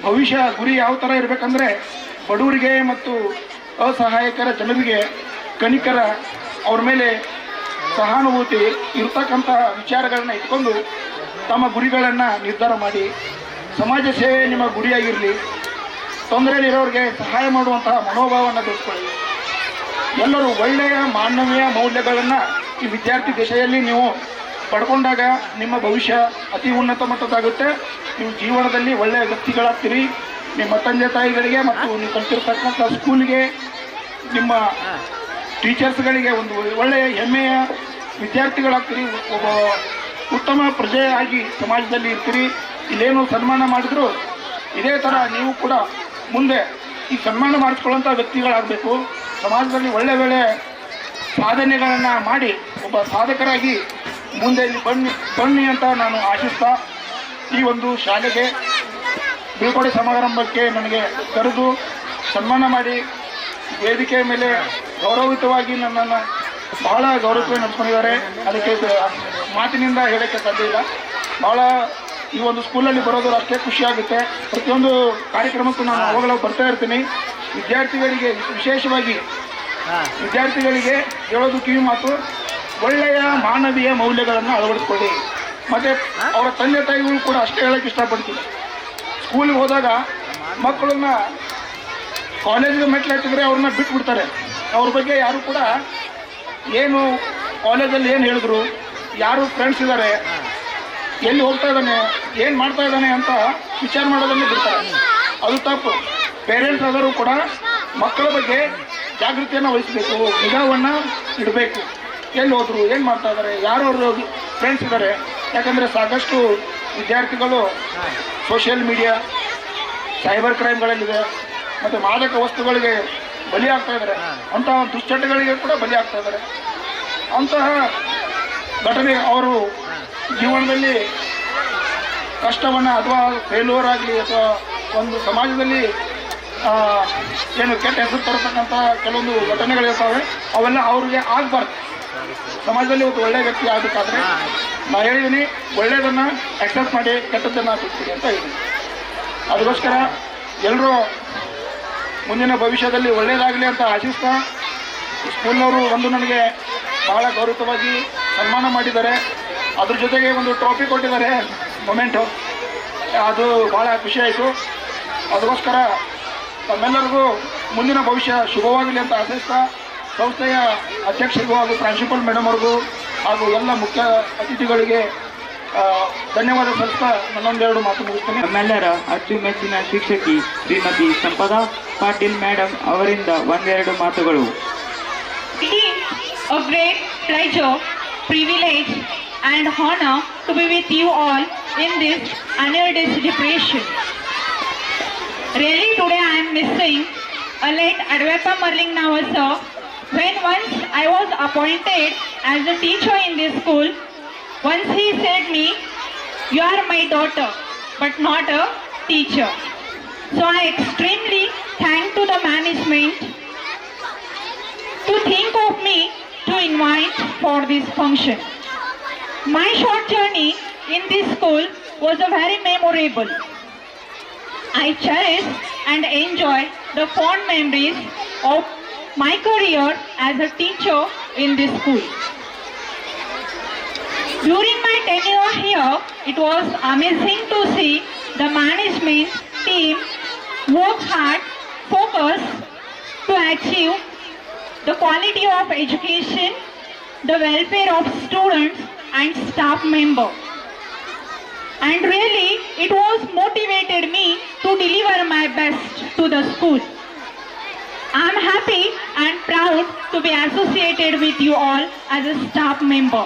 ಭವಿಷ್ಯ ಗುರಿ ಯಾವ ಥರ ಇರಬೇಕಂದ್ರೆ ಬಡವರಿಗೆ ಮತ್ತು ಅಸಹಾಯಕರ ಜನರಿಗೆ ಕನಿಕರ, ಅವ್ರ ಮೇಲೆ ಸಹಾನುಭೂತಿ ಇರ್ತಕ್ಕಂಥ ವಿಚಾರಗಳನ್ನ ಇಟ್ಕೊಂಡು ತಮ್ಮ ಗುರಿಗಳನ್ನು ನಿರ್ಧಾರ ಮಾಡಿ ಸಮಾಜ ಸೇವೆ ನಿಮ್ಮ ಗುರಿಯಾಗಿರಲಿ. ತೊಂದರೆಯಲ್ಲಿರೋರಿಗೆ ಸಹಾಯ ಮಾಡುವಂತಹ ಮನೋಭಾವವನ್ನು ಬೆಳೆಸ್ಕೊಳ್ಳಿ. ಎಲ್ಲರೂ ಒಳ್ಳೆಯ ಮಾನವೀಯ ಮೌಲ್ಯಗಳನ್ನು ಈ ವಿದ್ಯಾರ್ಥಿ ದಶೆಯಲ್ಲಿ ನೀವು ಪಡ್ಕೊಂಡಾಗ ನಿಮ್ಮ ಭವಿಷ್ಯ ಅತಿ ಉನ್ನತ ಮಟ್ಟದಾಗುತ್ತೆ. ನೀವು ಜೀವನದಲ್ಲಿ ಒಳ್ಳೆಯ ವ್ಯಕ್ತಿಗಳಾಗ್ತೀರಿ. ನಿಮ್ಮ ತಂದೆ ತಾಯಿಗಳಿಗೆ ಮತ್ತು ನೀವು ಕಲಿತಿರ್ತಕ್ಕಂಥ ಸ್ಕೂಲಿಗೆ, ನಿಮ್ಮ ಟೀಚರ್ಸ್ಗಳಿಗೆ ಒಂದು ಒಳ್ಳೆಯ ಹೆಮ್ಮೆಯ ವಿದ್ಯಾರ್ಥಿಗಳಾಗ್ತೀರಿ. ಒಬ್ಬ ಉತ್ತಮ ಪ್ರಜೆಯಾಗಿ ಸಮಾಜದಲ್ಲಿ ಇರ್ತೀರಿ. ಇಲ್ಲೇನು ಸನ್ಮಾನ ಮಾಡಿದ್ರು ಇದೇ ಥರ ನೀವು ಕೂಡ ಮುಂದೆ ಈ ಸನ್ಮಾನ ಮಾಡಿಸ್ಕೊಳ್ಳೋಂಥ ವ್ಯಕ್ತಿಗಳಾಗಬೇಕು. ಸಮಾಜದಲ್ಲಿ ಒಳ್ಳೆ ಸಾಧನೆಗಳನ್ನು ಮಾಡಿ ಒಬ್ಬ ಸಾಧಕರಾಗಿ ಮುಂದೆ ಇಲ್ಲಿ ಬನ್ನಿ ಅಂತ ನಾನು ಆಶಿಸ್ತಾ, ಈ ಒಂದು ಶಾಲೆಗೆ ಬೀಳ್ಕೊಡೆ ಸಮಾರಂಭಕ್ಕೆ ನನಗೆ ಕರೆದು ಸನ್ಮಾನ ಮಾಡಿ ವೇದಿಕೆಯ ಮೇಲೆ ಗೌರವಿತವಾಗಿ ನನ್ನನ್ನು ಬಹಳ ಗೌರವ ನಡೆಸ್ಕೊಂಡಿದ್ದಾರೆ. ಅದಕ್ಕೆ ಮಾತಿನಿಂದ ಹೇಳೋಕ್ಕೆ ಸಾಧ್ಯ ಇಲ್ಲ. ಬಹಳ ಈ ಒಂದು ಸ್ಕೂಲಲ್ಲಿ ಬರೋದು ಅಷ್ಟೇ ಖುಷಿಯಾಗುತ್ತೆ. ಪ್ರತಿಯೊಂದು ಕಾರ್ಯಕ್ರಮಕ್ಕೂ ನಾನು ಅವಾಗಲೂ ಬರ್ತಾ ಇರ್ತೀನಿ. ವಿದ್ಯಾರ್ಥಿಗಳಿಗೆ ವಿಶೇಷವಾಗಿ ವಿದ್ಯಾರ್ಥಿಗಳಿಗೆ ಹೇಳೋದು ಕಿವಿ ಮಾತು, ಒಳ್ಳೆಯ ಮಾನವೀಯ ಮೌಲ್ಯಗಳನ್ನು ಅಳವಡಿಸ್ಕೊಳ್ಳಿ. ಮತ್ತು ಅವರ ತಂದೆ ತಾಯಿಗಳು ಕೂಡ ಅಷ್ಟೇ ಹೇಳೋಕ್ಕೆ ಇಷ್ಟಪಡ್ತೀನಿ. ಸ್ಕೂಲಿಗೆ ಹೋದಾಗ ಮಕ್ಕಳನ್ನ ಕಾಲೇಜಿಗೆ ಮೆಟ್ಲು ಹತ್ತಿದ್ರೆ ಅವ್ರನ್ನ ಬಿಟ್ಬಿಡ್ತಾರೆ. ಅವ್ರ ಬಗ್ಗೆ ಯಾರು ಕೂಡ ಏನು ಕಾಲೇಜಲ್ಲಿ ಏನು ಹೇಳಿದ್ರು, ಯಾರು ಫ್ರೆಂಡ್ಸ್ ಇದ್ದಾರೆ, ಎಲ್ಲಿ ಹೋಗ್ತಾ ಇದ್ದಾನೆ, ಏನು ಮಾಡ್ತಾ ಇದ್ದಾನೆ ಅಂತ ವಿಚಾರ ಮಾಡೋದನ್ನು ಬಿಡ್ತಾರೆ. ಅದು ತಪ್ಪು. ಪೇರೆಂಟ್ಸ್ ಆದರೂ ಕೂಡ ಮಕ್ಕಳ ಬಗ್ಗೆ ಜಾಗೃತಿಯನ್ನು ವಹಿಸಬೇಕು, ನಿಗಾವನ್ನು ಇಡಬೇಕು. ಎಲ್ಲಿ ಹೋದ್ರು, ಏನು ಮಾಡ್ತಾ ಇದ್ದಾರೆ, ಯಾರು ಅವರು ಫ್ರೆಂಡ್ಸ್ ಇದ್ದಾರೆ. ಯಾಕಂದರೆ ಸಾಕಷ್ಟು ವಿದ್ಯಾರ್ಥಿಗಳು ಸೋಷಿಯಲ್ ಮೀಡಿಯಾ, ಸೈಬರ್ ಕ್ರೈಮ್ಗಳಲ್ಲಿದೆ ಮತ್ತು ಮಾದಕ ವಸ್ತುಗಳಿಗೆ ಬಲಿ ಆಗ್ತಾ ಇದ್ದಾರೆ. ಅಂತಹ ದುಶ್ಚಟಗಳಿಗೆ ಕೂಡ ಬಲಿ ಆಗ್ತಾ ಇದ್ದಾರೆ. ಅಂತಹ ಘಟನೆ ಅವರು ಜೀವನದಲ್ಲಿ ಕಷ್ಟವನ್ನು ಅಥವಾ ಫೇಲ್ಯೂರ್ ಆಗಲಿ ಅಥವಾ ಒಂದು ಸಮಾಜದಲ್ಲಿ ಏನು ಕೆಟ್ಟ ಹೆಸರು ತರತಕ್ಕಂಥ ಕೆಲವೊಂದು ಘಟನೆಗಳಿರ್ತಾವೆ, ಅವೆಲ್ಲ ಅವ್ರಿಗೆ ಆಗಬಾರ್ದು. ಸಮಾಜದಲ್ಲಿ ಒಂದು ಒಳ್ಳೆಯ ವ್ಯಕ್ತಿ ಆಗಬೇಕಾದ್ರೆ ನಾ ಹೇಳಿದ್ದೀನಿ, ಒಳ್ಳೆಯದನ್ನು ಅಕ್ಸೆಪ್ಟ್ ಮಾಡಿ ಕೆಟ್ಟದ್ದನ್ನು ಬಿಡ್ತೀನಿ ಅಂತ ಹೇಳಿದ್ದೀನಿ. ಅದಕ್ಕೋಸ್ಕರ ಎಲ್ಲರೂ ಮುಂದಿನ ಭವಿಷ್ಯದಲ್ಲಿ ಒಳ್ಳೆಯದಾಗಲಿ ಅಂತ ಆಶಿಸ್ತಾ, ಸ್ಕೂಲ್ನವರು ಒಂದು ನನಗೆ ಬಹಳ ಗೌರವವಾಗಿ ಸನ್ಮಾನ ಮಾಡಿದ್ದಾರೆ. ಅದ್ರ ಜೊತೆಗೆ ಒಂದು ಟ್ರೋಫಿ ಕೊಟ್ಟಿದ್ದಾರೆ, ಮೊಮೆಂಟು. ಅದು ಭಾಳ ಖುಷಿ ಆಯಿತು. ಅದಕ್ಕೋಸ್ಕರ ತಮ್ಮೆಲ್ಲರಿಗೂ ಮುಂದಿನ ಭವಿಷ್ಯ ಶುಭವಾಗಲಿ ಅಂತ ಆಶಿಸ್ತಾ, ಸಂಸ್ಥೆಯ ಅಧ್ಯಕ್ಷರಿಗೂ ಹಾಗೂ ಪ್ರಿನ್ಸಿಪಲ್ ಮೇಡಮ್ ಅವ್ರಿಗೂ ಹಾಗೂ ಎಲ್ಲ ಮುಖ್ಯ ಅತಿಥಿಗಳಿಗೆ ಧನ್ಯವಾದ ಸಲ್ಲಿಸ್ತಾ ನನ್ನೊಂದೆರಡು ಮಾತು ಮುಗಿಸ್ತೇನೆ.
ನಮ್ಮೆಲ್ಲರ ಅಚ್ಚುಮೆಚ್ಚಿನ ಶಿಕ್ಷಕಿ ಶ್ರೀಮತಿ ಸಂಪದಾ ಪಾಟೀಲ್ ಮೇಡಮ್ ಅವರಿಂದ ಒಂದೆರಡು ಮಾತುಗಳು.
It is a great pleasure, privilege and honor to be with you all in this annual day celebration. Really today I am missing a late Advaipa Marlingnawar sir. When once I was appointed as a teacher in this school, once he said me, "You are my daughter, but not a teacher." So I extremely thank to the management to think of me to invite for this function. My short journey in this school was a very memorable. I cherish and enjoy the fond memories of my career as a teacher in this school. During my tenure here, it was amazing to see the management team work hard, focus to achieve the quality of education, the welfare of students and staff members. And really, it was motivated me to deliver my best to the school. I am happy and proud to be associated with you all as a staff member.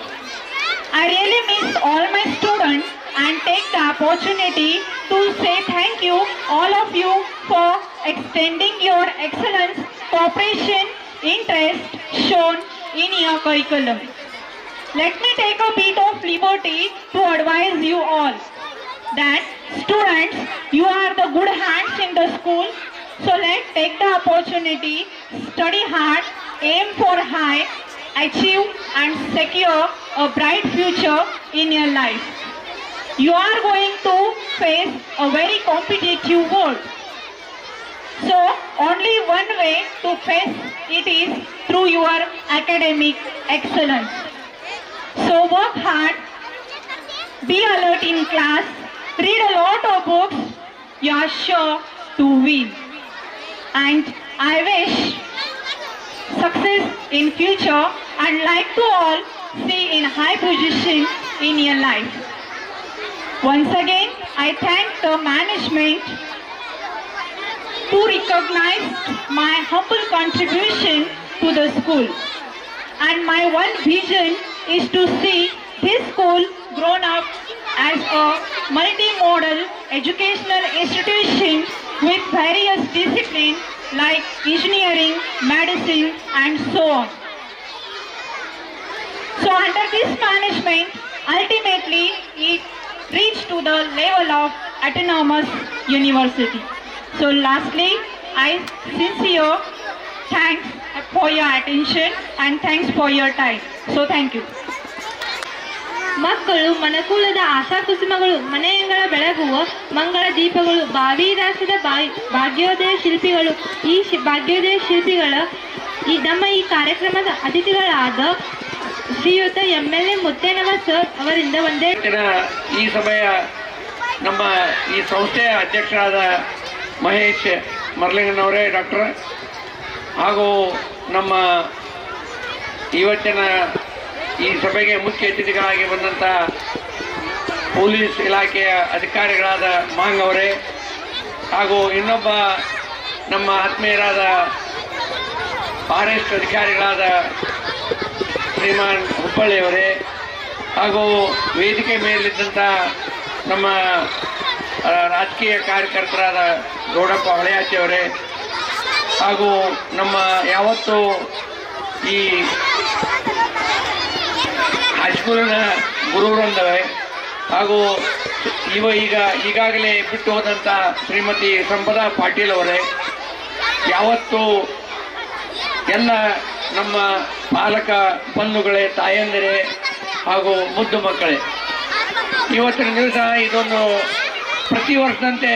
I really miss all my students and take the opportunity to say thank you all of you for extending your excellence, cooperation, interest shown in your curriculum. Let me take a bit of liberty to advise you all that students, you are the good hands in the school, so let's take the opportunity, study hard, aim for high, achieve and secure a bright future in your life. You are going to face a very competitive world. So only one way to face it is through your academic excellence. So work hard, be alert in class, read a lot of books, you are sure to win. And I wish success in future and like to all see in high position in your life. Once again, I thank the management to recognize my humble contribution to the school. And my one vision is to see this school grown up as a multi-modal educational institution with various disciplines like engineering, medicine and so on. So under this management, ultimately it reached to the level of autonomous university. So lastly, I sincere thanks for your attention and thanks for your time. So thank you.
ಮಕ್ಕಳು ಮನಕುಲದ ಆಶಾಕುಸುಮಗಳು, ಮನೆಯಂಗಳ ಬೆಳಗುವ ಮಂಗಳ ದೀಪಗಳು, ಭಾವಿದಾಸದ ಭಾಗ್ಯೋದಯ ಶಿಲ್ಪಿಗಳು. ಈ ಭಾಗ್ಯೋದಯ ಶಿಲ್ಪಿಗಳ ನಮ್ಮ ಈ ಕಾರ್ಯಕ್ರಮದ ಅತಿಥಿಗಳಾದ ಶ್ರೀಯುತ MLA ಮುತ್ತೇನವ ಸರ್ ಅವರಿಂದ
ಈ ಸಭೆಯ ನಮ್ಮ ಈ ಸಂಸ್ಥೆಯ ಅಧ್ಯಕ್ಷರಾದ ಮಹೇಶ್ ಮರ್ಲಿಂಗನವರೇ ಡಾಕ್ಟರ್, ಹಾಗೂ ನಮ್ಮ ಇವತ್ತಿನ ಈ ಸಭೆಗೆ ಮುಖ್ಯ ಅತಿಥಿಗಳಾಗಿ ಬಂದಂಥ ಪೊಲೀಸ್ ಇಲಾಖೆಯ ಅಧಿಕಾರಿಗಳಾದ ಮಾಂಗ್ ಅವರೇ, ಹಾಗೂ ಇನ್ನೊಬ್ಬ ನಮ್ಮ ಆತ್ಮೀಯರಾದ ಫಾರೆಸ್ಟ್ ಅಧಿಕಾರಿಗಳಾದ ಶ್ರೀಮಾನ್ ಹುಬ್ಬಳ್ಳಿಯವರೇ, ಹಾಗೂ ವೇದಿಕೆ ಮೇಲಿದ್ದಂಥ ನಮ್ಮ ರಾಜಕೀಯ ಕಾರ್ಯಕರ್ತರಾದ ಗೌಡಪ್ಪ ಹೊಳೆಯಾಚಿಯವರೇ, ಹಾಗೂ ನಮ್ಮ ಯಾವತ್ತು ಈ ಹೈಸ್ಕೂಲಿನ ಗುರುವೃಂದವೇ, ಹಾಗೂ ಈಗಾಗಲೇ ಬಿಟ್ಟು ಹೋದಂಥ ಶ್ರೀಮತಿ ಸಂಪದಾ ಪಾಟೀಲ್ ಅವರೇ, ಯಾವತ್ತೂ ಎಲ್ಲ ನಮ್ಮ ಪಾಲಕ ಬಂಧುಗಳೇ, ತಾಯಂದಿರೇ ಹಾಗೂ ಮುದ್ದು ಮಕ್ಕಳೇ, ಇವತ್ತಿನ ದಿವಸ ಇದೊಂದು ಪ್ರತಿ ವರ್ಷದಂತೆ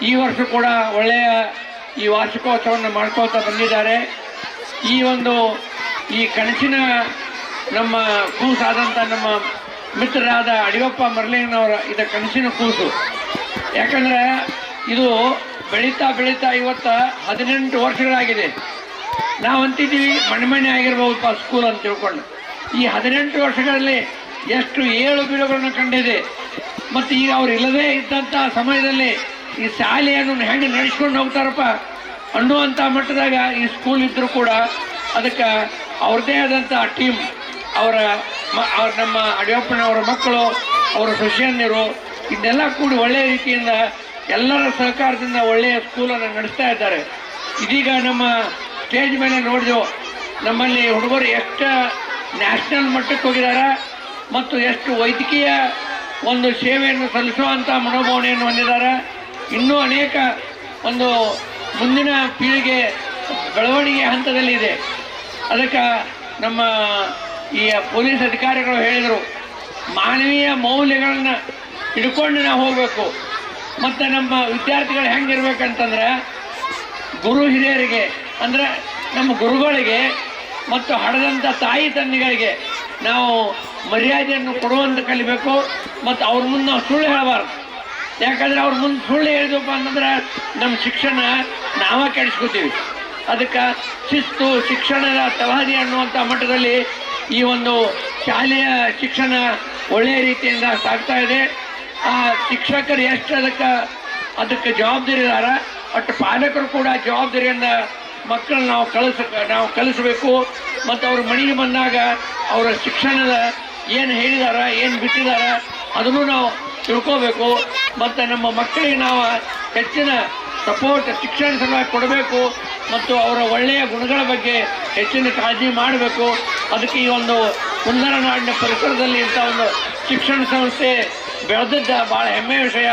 ಈ ವರ್ಷ ಕೂಡ ಒಳ್ಳೆಯ ಈ ವಾರ್ಷಿಕೋತ್ಸವವನ್ನು ಮಾಡ್ಕೋತಾ ಬಂದಿದ್ದಾರೆ. ಈ ಕನಸಿನ ನಮ್ಮ ಕೂಸಾದಂಥ ನಮ್ಮ ಮಿತ್ರರಾದ ಅಡಿಯಪ್ಪ ಮರ್ಲಿಂಗನವರ ಇದು ಕನಸಿನ ಕೂಸು. ಯಾಕಂದರೆ ಇದು ಬೆಳೀತಾ ಬೆಳೀತಾ ಇವತ್ತು 18 ವರ್ಷಗಳಾಗಿದೆ. ನಾವು ಅಂತಿದ್ದೀವಿ ಮಣ್ಣೆ ಆಗಿರ್ಬೋದಪ್ಪ ಸ್ಕೂಲ್ ಅಂತ ತಿಳ್ಕೊಂಡು. ಈ 18 ವರ್ಷಗಳಲ್ಲಿ ಎಷ್ಟು ಏಳು ಬೀಳುಗಳನ್ನು ಕಂಡಿದೆ. ಮತ್ತು ಈಗ ಅವ್ರು ಇಲ್ಲದೇ ಇದ್ದಂಥ ಸಮಯದಲ್ಲಿ ಈ ಶಾಲೆಯನ್ನು ಹೆಂಗೆ ನಡೆಸ್ಕೊಂಡು ಹೋಗ್ತಾರಪ್ಪ ಅನ್ನುವಂಥ ಮಟ್ಟದಾಗ ಈ ಸ್ಕೂಲ್ ಇದ್ದರೂ ಕೂಡ ಅದಕ್ಕೆ ಅವ್ರದ್ದೇ ಆದಂಥ ಟೀಮ್, ನಮ್ಮ ಅಡಿಯಪ್ಪನವರ ಮಕ್ಕಳು, ಅವರ ಸೊಸೆಯಂದಿರು ಇದನ್ನೆಲ್ಲ ಕೂಡಿ ಒಳ್ಳೆಯ ರೀತಿಯಿಂದ ಎಲ್ಲರ ಸಹಕಾರದಿಂದ ಒಳ್ಳೆಯ ಸ್ಕೂಲನ್ನು ನಡೆಸ್ತಾ ಇದ್ದಾರೆ. ಇದೀಗ ನಮ್ಮ ಸ್ಟೇಜ್ ಮೇಲೆ ನೋಡಿದೆವು, ನಮ್ಮಲ್ಲಿ ಹುಡುಗರು ಎಷ್ಟು ನ್ಯಾಷನಲ್ ಮಟ್ಟಕ್ಕೆ ಹೋಗಿದ್ದಾರೆ ಮತ್ತು ಎಷ್ಟು ವೈದ್ಯಕೀಯ ಒಂದು ಸೇವೆಯನ್ನು ಸಲ್ಲಿಸುವಂಥ ಮನೋಭಾವನೆಯನ್ನು ಹೊಂದಿದ್ದಾರೆ. ಇನ್ನೂ ಅನೇಕ ಒಂದು ಮುಂದಿನ ಪೀಳಿಗೆ ಬೆಳವಣಿಗೆ ಹಂತದಲ್ಲಿದೆ. ಅದಕ್ಕೆ ನಮ್ಮ ಈ ಪೊಲೀಸ್ ಅಧಿಕಾರಿಗಳು ಹೇಳಿದರು, ಮಾನವೀಯ ಮೌಲ್ಯಗಳನ್ನು ಹಿಡ್ಕೊಂಡು ನಾವು ಹೋಗಬೇಕು. ಮತ್ತು ನಮ್ಮ ವಿದ್ಯಾರ್ಥಿಗಳು ಹೆಂಗಿರ್ಬೇಕಂತಂದ್ರೆ ಗುರು ಹಿರಿಯರಿಗೆ ಅಂದರೆ ನಮ್ಮ ಗುರುಗಳಿಗೆ ಮತ್ತು ಹಡೆದಂಥ ತಾಯಿ ತಂದೆಗಳಿಗೆ ನಾವು ಮರ್ಯಾದೆಯನ್ನು ಕೊಡುವಂತ ಕಲಿಬೇಕು. ಮತ್ತು ಅವ್ರ ಮುಂದೆ ನಾವು ಸುಳ್ಳು ಹೇಳಬಾರ್ದು. ಯಾಕಂದರೆ ಅವ್ರ ಮುಂದೆ ಸುಳ್ಳು ಹೇಳಿದಪ್ಪ ಅಂತಂದ್ರೆ ನಮ್ಮ ಶಿಕ್ಷಣ ನಾವೇ ಕೆಡಿಸ್ಕೋತೀವಿ. ಅದಕ್ಕೆ ಶಿಸ್ತು ಶಿಕ್ಷಣದ ತಳಹದಿ ಅನ್ನುವಂಥ ಮಟ್ಟದಲ್ಲಿ ಈ ಒಂದು ಶಾಲೆಯ ಶಿಕ್ಷಣ ಒಳ್ಳೆಯ ರೀತಿಯಿಂದ ಸಾಗ್ತಾ ಇದೆ. ಆ ಶಿಕ್ಷಕರು ಎಷ್ಟು ಅದಕ್ಕೆ ಜವಾಬ್ದಾರಿ ಇದ್ದಾರೆ, ಅಷ್ಟು ಪಾಲಕರು ಕೂಡ ಜವಾಬ್ದಾರಿಯಿಂದ ಮಕ್ಕಳನ್ನ ನಾವು ಕಲಿಸಬೇಕು. ಮತ್ತು ಅವ್ರ ಮನೆಗೆ ಬಂದಾಗ ಅವರ ಶಿಕ್ಷಣದ ಏನು ಹೇಳಿದಾರ ಏನು ಬಿಟ್ಟಿದಾರ ಅದನ್ನು ನಾವು ತಿಳ್ಕೋಬೇಕು. ಮತ್ತು ನಮ್ಮ ಮಕ್ಕಳಿಗೆ ನಾವು ಹೆಚ್ಚಿನ ಸಪೋರ್ಟ್ ಶಿಕ್ಷಣ ಸಲುವಾಗಿ ಕೊಡಬೇಕು ಮತ್ತು ಅವರ ಒಳ್ಳೆಯ ಗುಣಗಳ ಬಗ್ಗೆ ಹೆಚ್ಚಿನ ಕಾಳಜಿ ಮಾಡಬೇಕು. ಅದಕ್ಕೆ ಈ ಒಂದು ಸುಂದರ ನಾಡಿನ ಪರಿಸರದಲ್ಲಿ ಇಂಥ ಒಂದು ಶಿಕ್ಷಣ ಸಂಸ್ಥೆ ಬೆಳೆದದ್ದ ಭಾಳ ಹೆಮ್ಮೆಯ ವಿಷಯ.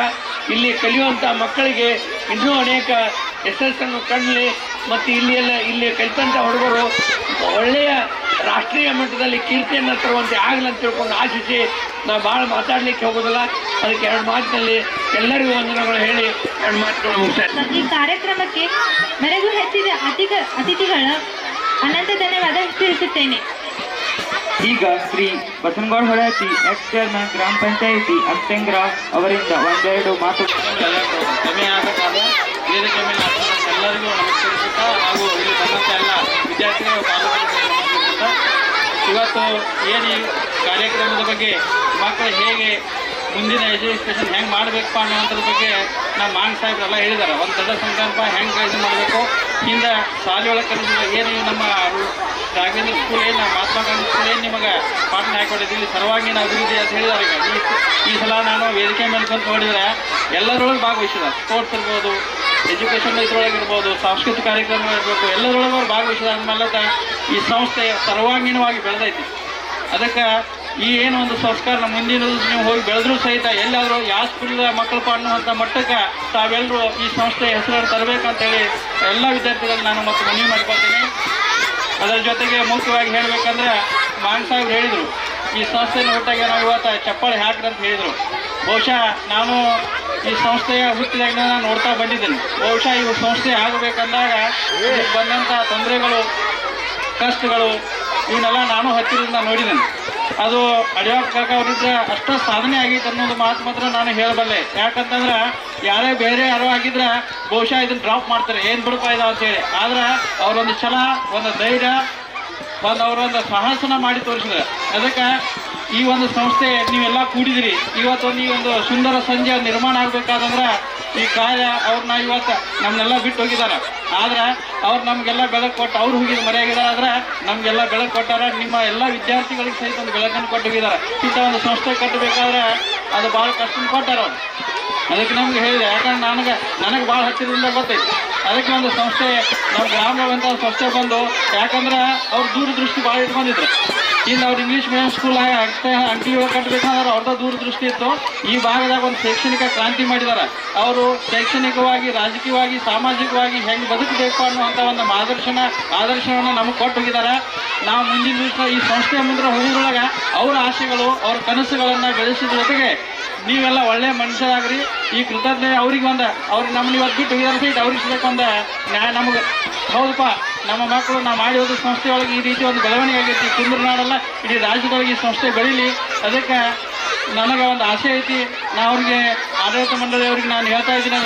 ಇಲ್ಲಿ ಕಲಿಯುವಂಥ ಮಕ್ಕಳಿಗೆ ಇನ್ನೂ ಅನೇಕ ಯಶಸ್ಸನ್ನು ಕಾಣಲಿ ಮತ್ತು ಇಲ್ಲಿ ಕಲಿತಂಥ ಹುಡುಗರು ಒಳ್ಳೆಯ ರಾಷ್ಟ್ರೀಯ ಮಟ್ಟದಲ್ಲಿ ಕೀರ್ತಿಯನ್ನು ತರುವಂತೆ ಆಗಲಿ ಅಂತ ತಿಳ್ಕೊಂಡು ಆಶಿಸಿ ನಾವು ಭಾಳ ಮಾತಾಡಲಿಕ್ಕೆ ಹೋಗೋದಿಲ್ಲ. ಅದಕ್ಕೆ ಎರಡು ಮಾತಿನಲ್ಲಿ ಎಲ್ಲರಿಗೂ ವಂದನೆಗಳು ಹೇಳಿ ಎರಡು ಮಾತುಗಳು ಮುಗಿಸ್ತಾರೆ.
ಈ ಕಾರ್ಯಕ್ರಮಕ್ಕೆ ಮೆರುಗು ಹೆಚ್ಚಿದ ಅತಿಥಿಗಳ ಅನಂತ ಧನ್ಯವಾದ ತಿಳಿಸುತ್ತೇನೆ.
ಈಗ ಶ್ರೀ ಬಸನಗೌಡ ಹೊಳೆತಿ ಎಕ್ಸ್ ಚೇರ್ಮನ್ ಗ್ರಾಮ ಪಂಚಾಯಿತಿ ಅಕ್ಟೆಂಗ್ರ ಅವರಿಂದ ಒಂದೆರಡು ಮಾತು.
ಸಮಯ ಆದ ಕಾರಣ ವೇದಿಕೆ ಮೇಲೆ ಎಲ್ಲರಿಗೂ ನಮಸ್ಕರಿಸುತ್ತಾ ಹಾಗೂ ಇಲ್ಲಿ ಬಂದಂಥ ಎಲ್ಲ ವಿದ್ಯಾರ್ಥಿಗಳು ಪಾಲ್ಗೊಳ್ಳುತ್ತಾ ನಮಸ್ಕರಿಸುತ್ತಾ, ಇವತ್ತು ಏನು ಈ ಕಾರ್ಯಕ್ರಮದ ಬಗ್ಗೆ ಮಕ್ಕಳು ಹೇಗೆ ಮುಂದಿನ ಎಜುಕೇಷನ್ ಹೆಂಗೆ ಮಾಡಬೇಕಪ್ಪ ಅನ್ನೋವಂಥದ್ರ ಬಗ್ಗೆ ನಮ್ಮ ಮಾನ್ ಸಾಹೇಬ್ರೆಲ್ಲ ಹೇಳಿದ್ದಾರೆ. ಒಂದು ದೊಡ್ಡ ಸಂಕಲ್ಪ ಹೆಂಗೆ ಇದು ಮಾಡಬೇಕು, ಹಿಂದೆ ಶಾಲೆಯೊಳಗೆ ಕಲಿಸಿದ ಏನು ನಮ್ಮ ರಾಘವೇಂದ್ರ ಸ್ಕೂಲ್ ಏನು ಮಹಾತ್ಮ ಗಾಂಧಿ ಸ್ಕೂಲ್ ಏನು ನಿಮಗೆ ಪಾಠ ಹಾಕಿಕೊಟ್ಟಿದ್ದು ಇಲ್ಲಿ ಸರ್ವಾಂಗೀಣ ಅಭಿವೃದ್ಧಿ ಅಂತ ಹೇಳಿದ್ದಾರೆ. ಈಗ ಈ ಸಲ ನಾನು ವೇದಿಕೆ ಮೇಲೆ ಬಂದು ನೋಡಿದರೆ ಎಲ್ಲರೊಳಗೆ ಭಾಗವಹಿಸಿದ್ದಾರೆ. ಸ್ಪೋರ್ಟ್ಸ್ ಇರ್ಬೋದು, ಎಜುಕೇಷನ್ ಇದ್ರೊಳಗೆ ಇರ್ಬೋದು, ಸಾಂಸ್ಕೃತಿಕ ಕಾರ್ಯಕ್ರಮ ಇರಬೇಕು, ಎಲ್ಲರೊಳಗೆ ಅವ್ರು ಭಾಗವಹಿಸಿದ ಆದ್ಮೇಲೆ ಈ ಸಂಸ್ಥೆ ಸರ್ವಾಂಗೀಣವಾಗಿ ಬೆಳೆದೈತಿ. ಅದಕ್ಕೆ ಈ ಏನು ಒಂದು ಸಂಸ್ಕಾರ ನಮ್ಮ ಮುಂದಿನ ನೀವು ಹೋಗಿ ಬೆಳೆದ್ರೂ ಸಹಿತ ಎಲ್ಲಾದರೂ ಯಾವ ಸ್ಕೂಲಿನ ಮಕ್ಕಳಪ್ಪ ಅನ್ನುವಂಥ ಮಟ್ಟಕ್ಕೆ ತಾವೆಲ್ಲರೂ ಈ ಸಂಸ್ಥೆ ಹೆಸರನ್ನು ತರಬೇಕಂತೇಳಿ ಎಲ್ಲ ವಿದ್ಯಾರ್ಥಿಗಳು ನಾನು ಮತ್ತು ಮನವಿ ಮಾಡ್ಕೊಳ್ತೀನಿ. ಅದರ ಜೊತೆಗೆ ಮುಖ್ಯವಾಗಿ ಹೇಳಬೇಕಂದ್ರೆ ಮಾನ್ ಸಾಹೇಬ್ರು ಹೇಳಿದರು, ಈ ಸಂಸ್ಥೆಯನ್ನು ಹುಟ್ಟಾಗ ನಾವು ಇವತ್ತು ಚಪ್ಪಾಳೆ ಹಾಕ್ರಿ ಅಂತ ಹೇಳಿದರು. ಬಹುಶಃ ನಾನು ಈ ಸಂಸ್ಥೆಯ ಹುಟ್ಟಿದಾಗ ನಾನು ನೋಡ್ತಾ ಬಂದಿದ್ದೇನೆ. ಬಹುಶಃ ಈ ಸಂಸ್ಥೆ ಆಗಬೇಕಂದಾಗ ಬಂದಂಥ ತೊಂದರೆಗಳು ಕಷ್ಟಗಳು ಇವನ್ನೆಲ್ಲ ನಾನು ಹತ್ತಿರದಿಂದ ನೋಡಿದ್ದೇನೆ. ಅದು ಅಡಿಯಪ್ಪ ಕಾಕ ಅವರಿದ್ರೆ ಅಷ್ಟು ಸಾಧನೆ ಆಗೈತೆ ಅನ್ನೋದು ಮಾತು ಮಾತ್ರ ನಾನು ಹೇಳಬಲ್ಲೆ. ಯಾಕಂತಂದ್ರೆ ಯಾರೇ ಬೇರೆ ಯಾರೋ ಆಗಿದ್ರೆ ಬಹುಶಃ ಇದನ್ನು ಡ್ರಾಪ್ ಮಾಡ್ತಾರೆ, ಏನು ಬಿಡಪ್ಪ ಇದು ಅಂತೇಳಿ. ಆದ್ರೆ ಅವರೊಂದು ಛಲ, ಒಂದು ಧೈರ್ಯ, ಅವರೊಂದು ಸಾಹಸನ ಮಾಡಿ ತೋರಿಸಿದ್ರೆ. ಅದಕ್ಕೆ ಈ ಒಂದು ಸಂಸ್ಥೆ ನೀವೆಲ್ಲ ಕೂಡಿದಿರಿ. ಇವತ್ತೊಂದು ಈ ಒಂದು ಸುಂದರ ಸಂಜೆ ನಿರ್ಮಾಣ ಆಗಬೇಕಾದಂದ್ರೆ ಈ ಕಾರ್ಯ ಅವ್ರನ್ನ ಇವತ್ತು ನಮ್ಮನ್ನೆಲ್ಲ ಬಿಟ್ಟು ಹೋಗಿದ್ದಾರೆ. ಆದ್ರೆ ಅವ್ರು ನಮಗೆಲ್ಲ ಬೆಳಕು ಕೊಟ್ಟು ಅವ್ರು ಹೋಗಿದ್ದು ಮರೆಯಾಗಿದ್ದಾರೆ. ಆದರೆ ನಮಗೆಲ್ಲ ಬೆಳಕು ಕೊಟ್ಟಾರ. ನಿಮ್ಮ ಎಲ್ಲ ವಿದ್ಯಾರ್ಥಿಗಳಿಗೆ ಸಹಿತ ಒಂದು ಬೆಳಕನ್ನು ಕೊಟ್ಟು ಹೋಗಿದ್ದಾರೆ. ಇಂಥ ಒಂದು ಸಂಸ್ಥೆ ಕಟ್ಟಬೇಕಾದ್ರೆ ಅದು ಭಾಳ ಕಷ್ಟ ಕೊಟ್ಟಾರ ಅವ್ರು. ಅದಕ್ಕೆ ನಮ್ಗೆ ಹೇಳಿದೆ, ಯಾಕಂದ್ರೆ ನನಗೆ ಭಾಳ ಹತ್ತಿರದಿಂದ ಗೊತ್ತೈತಿ. ಅದಕ್ಕೆ ಒಂದು ಸಂಸ್ಥೆ ನಮ್ಮ ಗ್ರಾಮವಂತ ಸಂಸ್ಥೆ ಬಂದು, ಯಾಕಂದ್ರೆ ಅವ್ರು ದೂರದೃಷ್ಟಿ ಭಾಳ ಇಟ್ಕೊಂಡಿದ್ರು. ಇನ್ನು ಅವ್ರು ಇಂಗ್ಲೀಷ್ ಮೀಡಿಯಂ ಸ್ಕೂಲ್ ಅಂಗಡಿ ಕಟ್ಟಬೇಕಂದ್ರೆ ಅವ್ರದ್ದು ದೂರದೃಷ್ಟಿ ಇತ್ತು. ಈ ಭಾಗದಾಗ ಒಂದು ಶೈಕ್ಷಣಿಕ ಕ್ರಾಂತಿ ಮಾಡಿದ್ದಾರೆ. ಅವರು ಶೈಕ್ಷಣಿಕವಾಗಿ, ರಾಜಕೀಯವಾಗಿ, ಸಾಮಾಜಿಕವಾಗಿ ಹೆಂಗೆ ಬದುಕಬೇಕು ಅನ್ನುವಂಥ ಒಂದು ಆದರ್ಶವನ್ನು ನಮಗೆ ಕೊಟ್ಟು ಹೋಗಿದ್ದಾರೆ. ನಾವು ಮುಂದಿನ ದಿವಸ ಈ ಸಂಸ್ಥೆಯ ಮುಂದೆ ಹೋಗೋದ್ರೊಳಗೆ ಅವರ ಆಸೆಗಳು, ಅವರ ಕನಸುಗಳನ್ನು ಬೆಳೆಸಿದ ಜೊತೆಗೆ ನೀವೆಲ್ಲ ಒಳ್ಳೆ ಮನುಷ್ಯರಾಗ್ರಿ. ಈ ಕೃತಜ್ಞತೆ ಅವ್ರಿಗೆ ಅವ್ರಿಗೆ ನಮ್ಮನ್ನ ಇವತ್ತು ಬಿಟ್ಟು ಹೋಗಿದಾರೆ ಸಹಿತ ಅವ್ರಿಗೆ ಸಿಗಕ್ಕೆ ಒಂದು ನ್ಯಾಯ ನಮಗೆ. ಹೌದಪ್ಪ, ನಮ್ಮ ಮಕ್ಕಳು ನಾವು ಮಾಡಿ ಹೋದ ಸಂಸ್ಥೆಯೊಳಗೆ ಈ ರೀತಿ ಒಂದು ಬೆಳವಣಿಗೆ ಆಗೈತಿ. ಕುಂದೂರಿನಾಡಲ್ಲ ಇಡೀ ರಾಜ್ಯದೊಳಗೆ ಈ ಸಂಸ್ಥೆ ಬೆಳೀಲಿ. ಅದಕ್ಕೆ ನನಗೆ ಒಂದು ಆಸೆ ಐತಿ. ನಾ ಅವ್ರಿಗೆ ಆಡಳಿತ ಮಂಡಳಿಯವ್ರಿಗೆ ನಾನು ಹೇಳ್ತಾ ಇದ್ದೀನಿ,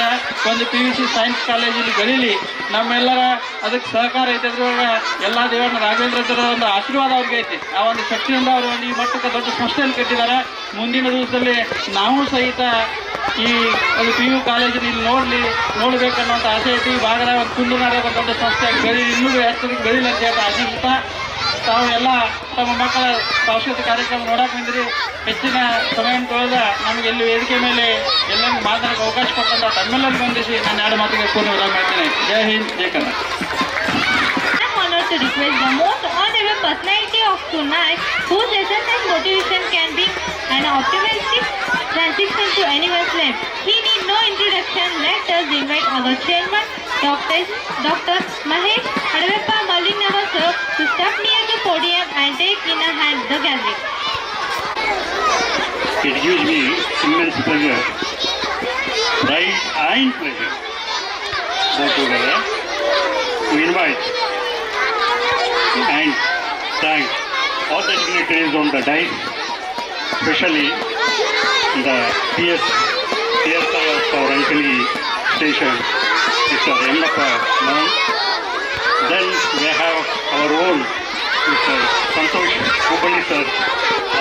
ಒಂದು PUC ಸೈನ್ಸ್ ಕಾಲೇಜಲ್ಲಿ ಬೆಳೀಲಿ. ನಮ್ಮೆಲ್ಲರ ಅದಕ್ಕೆ ಸಹಕಾರ ಐತೆ. ಅದ್ರೊಳಗೆ ಎಲ್ಲ ದೇವರನ್ನ ರಾಘವೇಂದ್ರ ಒಂದು ಆಶೀರ್ವಾದ ಅವ್ರಿಗೆ ಐತಿ. ಆ ಒಂದು ಶಕ್ತಿಯಿಂದ ಅವರು ಒಂದು ಈ ಮಟ್ಟಕ್ಕೆ ದೊಡ್ಡ ಸಂಸ್ಥೆಯನ್ನು ಕಟ್ಟಿದ್ದಾರೆ. ಮುಂದಿನ ದಿವಸದಲ್ಲಿ ನಾವು ಸಹಿತ ಈ ಒಂದು PU ಕಾಲೇಜನ್ನು ಇಲ್ಲಿ ನೋಡಬೇಕನ್ನುವಂಥ ಆಸೆ ಐತಿ. ಈ ಭಾಗದ ಒಂದು ಕುಂದೂರಿನಾಡ ಒಂದು ದೊಡ್ಡ ಸಂಸ್ಥೆಯಾಗಿ ಬೆಳೀಲಿ, ಇನ್ನೂ ಹೆಚ್ಚಿಗೆ ಬೆಳೀಲಿ ಅಂತ ಹೇಳ್ತಾ ಆಶಿಸ್ತಾ, ತಾವು ಎಲ್ಲ ತಮ್ಮ ಮಕ್ಕಳ ಸಾಂಸ್ಕೃತಿಕ ಕಾರ್ಯಕ್ರಮ ನೋಡಕ್ಕೆ ಬಂದಿರಿ. ಹೆಚ್ಚಿನ ಸಮಯವನ್ನು ತೊಳೆದ ನಮಗೆ ಎಲ್ಲಿ ವೇದಿಕೆ ಮೇಲೆ ಎಲ್ಲರಿಗೂ ಮಾತನಾಡಕ್ಕೆ ಅವಕಾಶ ಕೊಟ್ಟಂತ ತಮ್ಮೆಲ್ಲರಿಗೂ ಬಂದಿಸಿ ನಾನು ಎರಡು ಮಾತಿಗೆ ಪೂರ್ಣ ವಿರಾಮ ಮಾಡ್ತೇನೆ. ಜೈ ಹಿಂದ್, ಜೈ Kannada.
I'm honored to request the most honorable personality of tonight, whose essence and motivation can be an optimistic transition to anyone's life. He need no introduction. Let us invite our chairman, Dr. Mahesh Adavappa Mallingnava sir, to step near the podium and take in a hand the gathering.
It gives me immense pleasure, pride and pleasure, both together, to invite and thank all the dignitaries on the dais, especially the PSI of our Ankali station, Mr. Yemmappa Mohan. Then we have our own Mr. Santosh Kubali sir,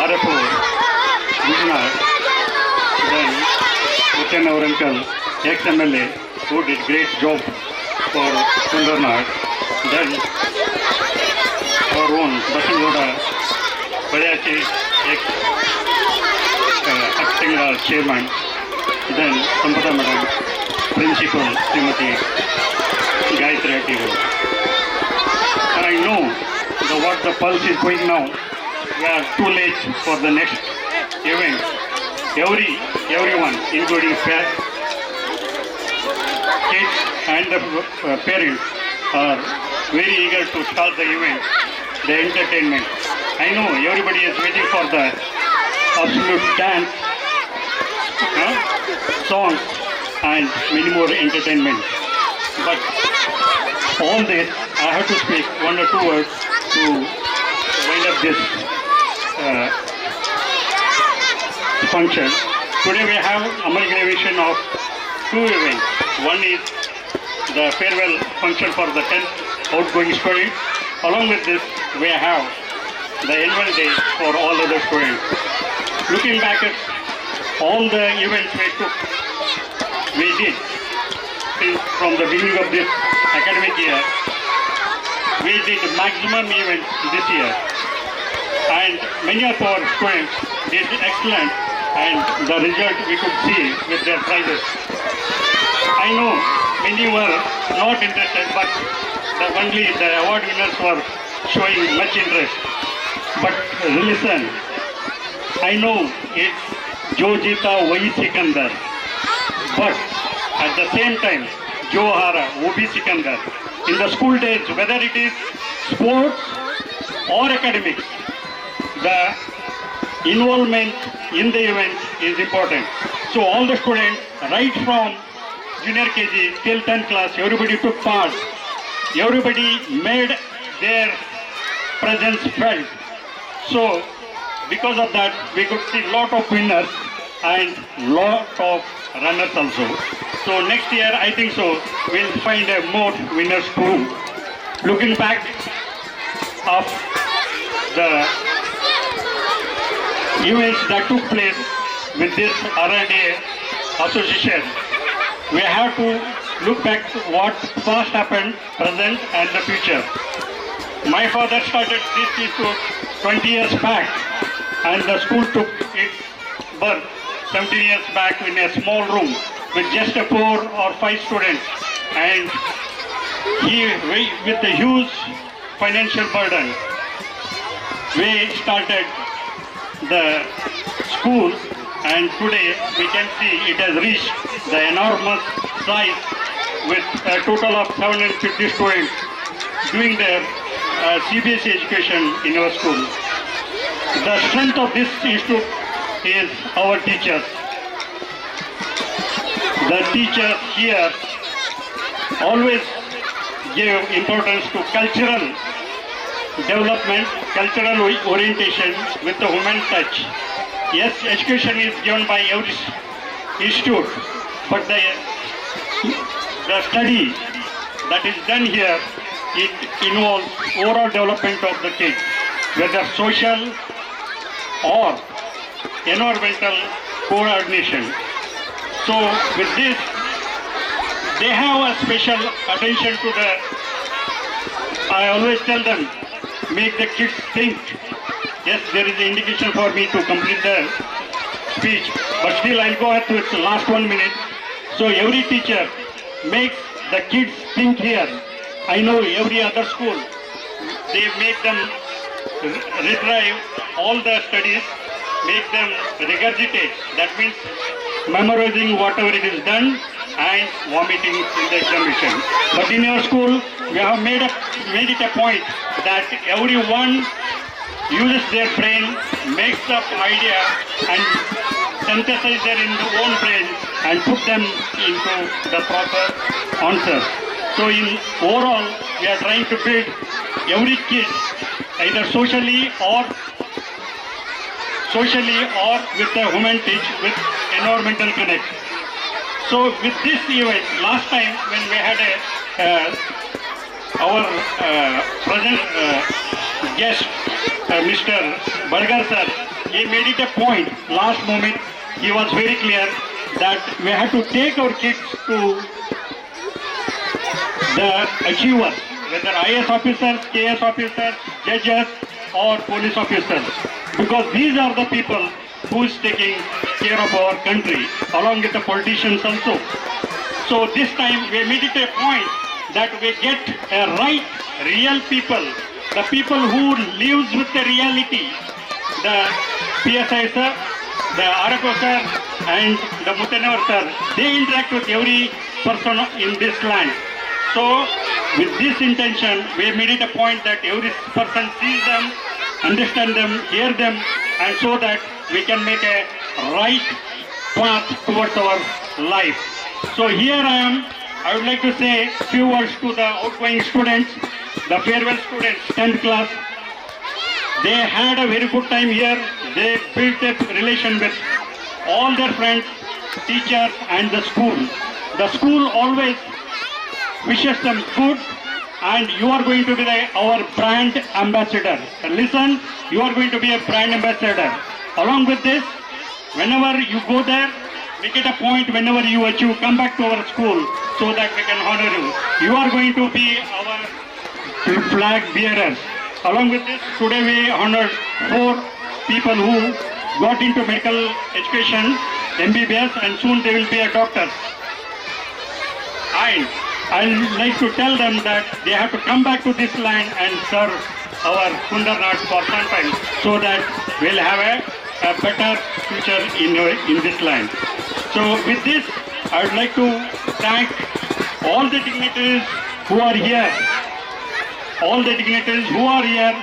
RFO, Vijayanagar. Then within our uncle, ex-MLA, who did great job for Kundarnad. Then our own Basangoda Padayachi, ex-Aktingra chairman. Then Sampata madam, principal Srimati Gayatri Reddy. And I know what the pulse is going now. We are too late for the next event. Everyone, including kids and the parents, are very eager to start the event, the entertainment. I know everybody is waiting for the absolute dance, songs, and many more entertainment. But all this, I have to speak one or two words to wind up this function. Today we have amalgamation of two events. One is the farewell function for the 10th outgoing students. Along with this, we have the annual day for all other students. Looking back at all the events we did since from the beginning of this academic year, we did maximum events this year, and many of our students did excellent, and the result we could see with their prizes. I know many were not interested, but only the award winners were showing much interest. But listen, I know it's Jo Jeeta Wahi Sikandar, but at the same time, Jo Hara Wo Bhi Sikandar. In the school days, whether it is sports or academics, the involvement in the event is important. So all the students, right from junior KG till 10th class, everybody took part. Everybody made their presence felt. So because of that, we could see lot of winners and lot of runners also. So next year, I think so, we'll find more winners too. Looking back of the events that took place with this RRDA association, we have to look back what past happened, present and the future. My father started this institute 20 years back, and the school took its birth 17 years back in a small room with just 4 or 5 students, and he with a huge financial burden. we started the school, and today we can see it has reached the enormous size with a total of 750 students doing their CBSE education in our school. The strength of this institute is our teachers. The teachers here always give importance to cultural development, cultural orientation with the human touch. Yes, education is given by every institute, but the study that is done here, it involves overall development of the kids, whether social or environmental coordination. So with this, they have a special attention to the, I always tell them, make the kids think. Yes, there is an indication for me to complete the speech, but still I'll go ahead to its last 1 minute. So every teacher makes the kids think here. I know every other school, they make them retrieve all the studies, make them regurgitate. That means memorizing whatever it is done and vomiting in the examination. But in your school, we have made it a point that everyone uses their brain, makes up idea and synthesize them in their own brain and put them into the proper answers. So in overall, we are trying to build every kid either socially or with the human touch, with environmental connect. So with this event, last time when we had our present guest, Mr. Bargar sir, he made it a point, last moment, he was very clear that we have to take our kids to the achievers, whether IAS officers, KS officers, judges or police officers, because these are the people who is taking care of our country, along with the politicians also. So this time we made it a point that we get a right, real people, the people who lives with the reality, the PSI sir, the RFO sir and the Mutanawar sir, they interact with every person in this land. So with this intention, we made it a point that every person sees them, understand them, hear them, and so that we can make a right path towards our life. So here I would like to say a few words to the outgoing students, the farewell students, 10th class. They had a very good time here. They built a relation with all their friends, teachers and the school. The school always wishes them good, and you are going to be our brand ambassador. Listen, you are going to be a brand ambassador. Along with this, whenever you go there, make it a point whenever you achieve, come back to our school so that we can honor you. You are going to be our flag bearers. Along with this, today we honored 4 people who got into medical education, MBBS, and soon they will be a doctor. And I'd like to tell them that they have to come back to this land and serve our Kundarnat for some time so that we'll have a better future in this land. So with this, I would like to thank all the dignitaries who are here,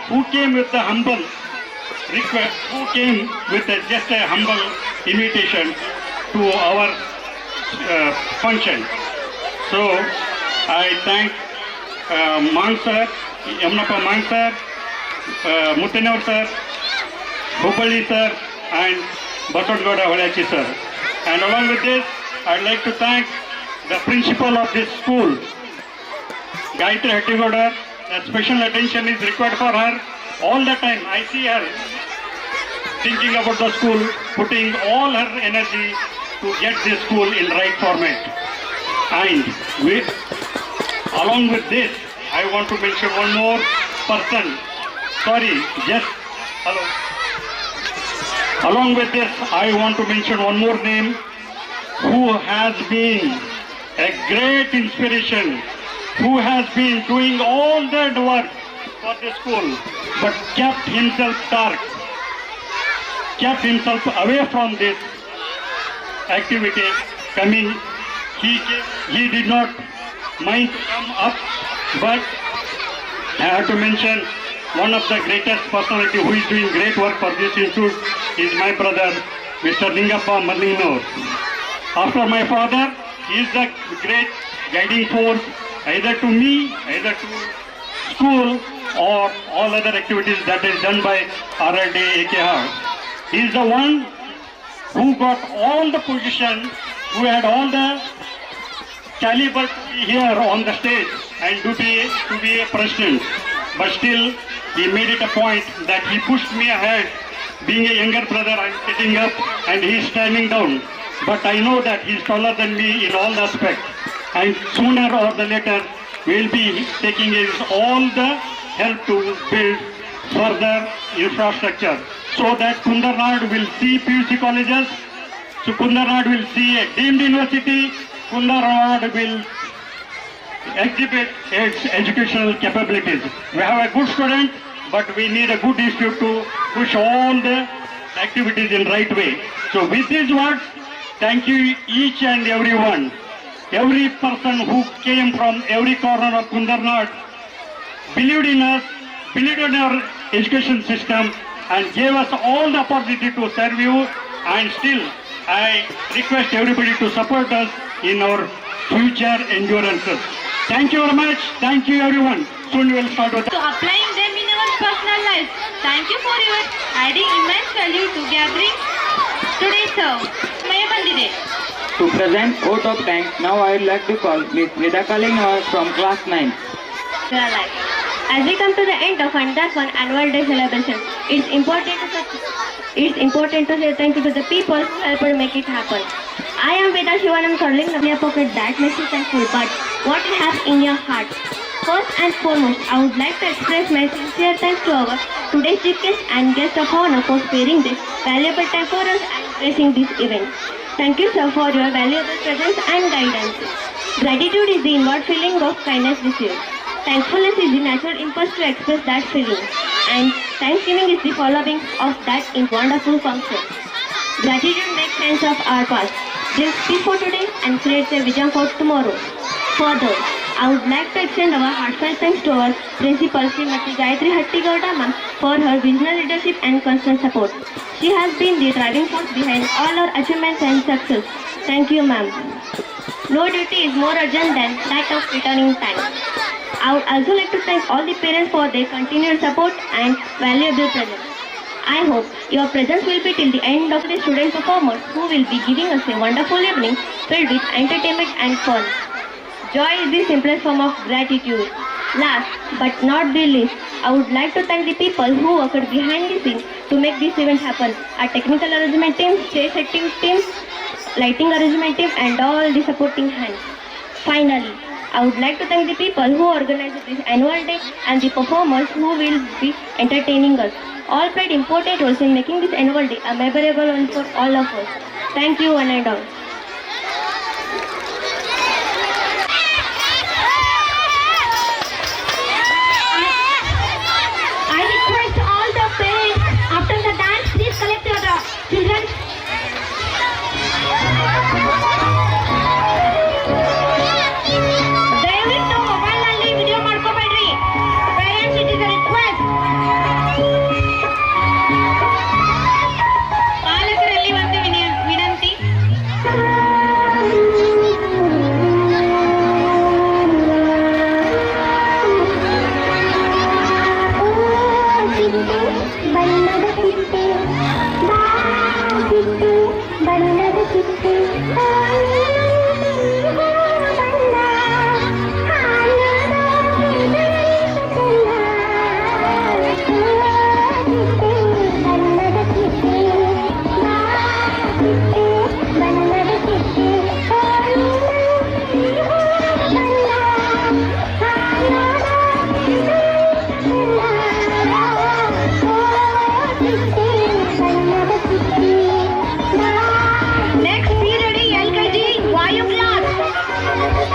who came with the humble request, who came with just a humble invitation to our function. So I thank Mang sir, Yamnappa Mang sir, Mutanawar sir, Hubballi sir and Basavagowda Holachi sir. And along with this, I'd like to thank the principal of this school, Gayatri Hattigowda. A special attention is required for her all the time. I see her thinking about the school, putting all her energy to get this school in right format. And along with this, I want to mention one more person. Hello. Along with this, I want to mention one more name who has been a great inspiration, who has been doing all that work for the school, but kept himself dark, kept himself away from this activity coming. He did not mind to come up, but I have to mention one of the greatest personality who is doing great work for this institute is my brother, Mr. Lingappa Marlingnur. After my father, he is the great guiding force either to me, either to school or all other activities that is done by RRD AKR. He is the one who got all the position, who had all the caliber to be here on the stage and to be a president. But still, he made it a point that he pushed me ahead. Being a younger brother, I'm sitting up and he's standing down. But I know that he's taller than me in all aspects. And sooner or the later, we'll be taking his all the help to build further infrastructure so that Kundarnad will see PUC colleges, so Kundarnad will see a deemed university, Kundarnad will exhibit its educational capabilities. We have a good student, but we need a good institute to push all the activities in right way. So with these words, thank you each and everyone. Every person who came from every corner of Kundarnad believed in us, believed in our education system and gave us all the opportunity to serve you, and still I request everybody to support us in our future endurances. Thank you very much. Thank you everyone. Soon we will start with
To applying them in our personal lives. Thank you for your adding immense value to gathering today's serve. Maya bandide.
To present vote of thanks, now I would like to call Ms. Vida Kalingawar from class 9.
As we come to the end of Andapan Annual Day celebration, it's important to say thank you to the people who helped make it happen. I am Vida Shivanand calling in your pocket that makes you thankful, but what you have in your heart. First and foremost, I would like to express my sincere thanks to our today's chief guest and guest of honor for sparing this valuable time for us and gracing this event. Thank you, sir, for your valuable presence and guidance. Gratitude is the inward feeling of kindness received. Thankfulness is the natural impulse to express that feeling. And Thanksgiving is the following of that in wonderful function. Gratitude makes sense of our past, brings peace for today and creates a vision for tomorrow. Further, I would like to extend our heartfelt thanks to our principal, Srimati Gayatri Hattigowda ma'am, for her visionary leadership and constant support. She has been the driving force behind all our achievements and success. Thank you, ma'am. No duty is more urgent than that of returning thanks. I would also like to thank all the parents for their continued support and valuable presence. I hope your presence will be till the end of the student performers who will be giving us a wonderful evening filled with entertainment and fun. Joy is the simplest form of gratitude. Last but not the least, I would like to thank the people who worked behind the scenes to make this event happen. Our technical arrangement team, stage setting team, lighting arrangement team and all the supporting hands. Finally, I would like to thank the people who organized this annual day and the performers who will be entertaining us. All played important roles in making this annual day a memorable one for all of us. Thank you one and all. I request all the parents after the dance, please collect your children.
ದಯವಿಟ್ಟು mobile ನಲ್ಲಿ video ಮಾಡ್ಕೋಬೇಡ್ರಿ. Parents it is a request. ಪಾಲಕರಲ್ಲಿ ಒಂದು ವಿನಂತಿ.
ಬಣ್ಣದ ಚಿಟ್ಟೆ ಬಣ್ಣದ ಚಿಟ್ಟೆ
Next period LKG Vayu class.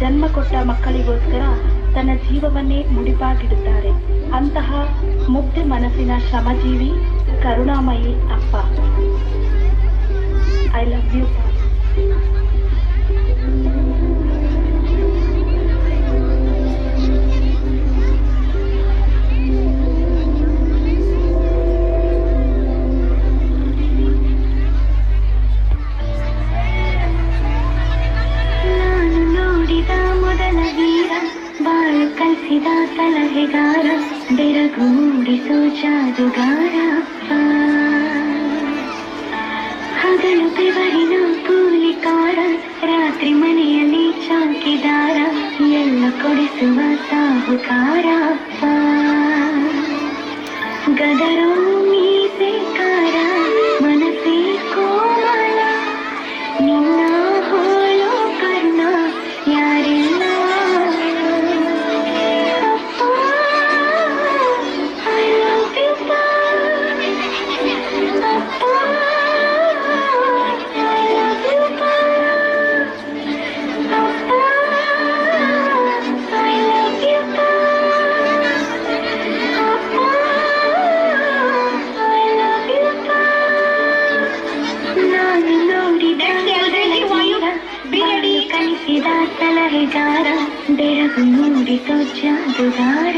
ಜನ್ಮ ಕೊಟ್ಟ ಮಕ್ಕಳಿಗೋಸ್ಕರ ತನ್ನ ಜೀವವನ್ನೇ ಮುಡಿಪಾಗಿಡುತ್ತಾರೆ. ಅಂತಹ ಮುಗ್ಧ ಮನಸ್ಸಿನ ಶ್ರಮಜೀವಿ ಕರುಣಾಮಯಿ ಅಪ್ಪ. I love you.
ಸಲಹೆಗಾರ ಬೆರಗೂಡಿಸೋ ಜಾದುಗಾರ ಹಗಲು ಬೆವರಿನ ಕೂಲಿಕಾರ ರಾತ್ರಿ ಮನೆಯಲ್ಲಿ ಚೌಕಿದಾರ ಎಲ್ಲ ಕೊಡಿಸುವ ಸಾಹುಕಾರ ಗದರೋ ಮೀಸೆಕಾರ ಮನಸ್ಸೇ ಕೋಮಲ ನಿನ್ನ ಹೋಲೋ ಕರ್ಣ ಯಾರಿಲ್ಲ. ಸಲಹೆಗಾರ ಬೆರಗು ಮೂಡಿಸೋ ಜಾದುಗಾರ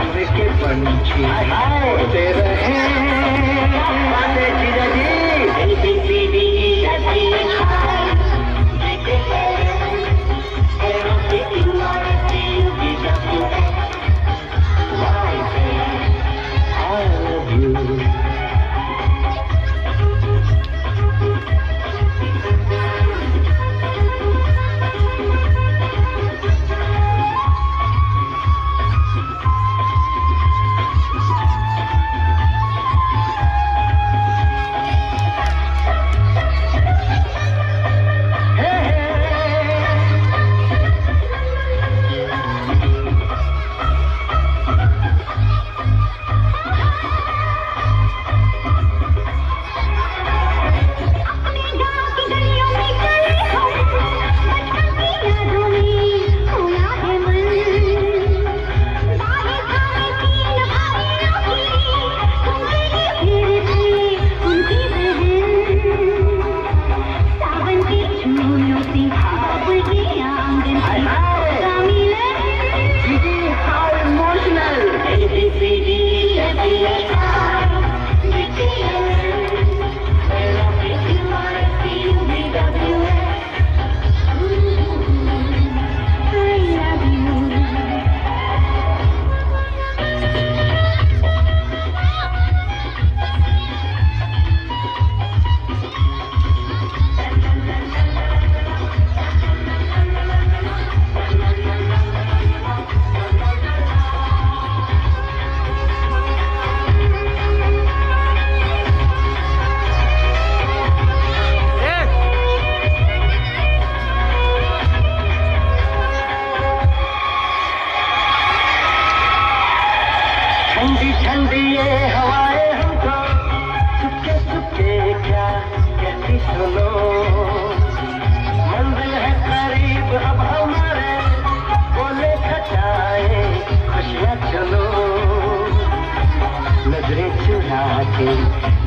प्यार के पंछी उड़ते रहे जीजा जी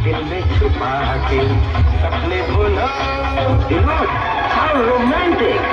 दिल में छुपा के सपने भूलो How romantic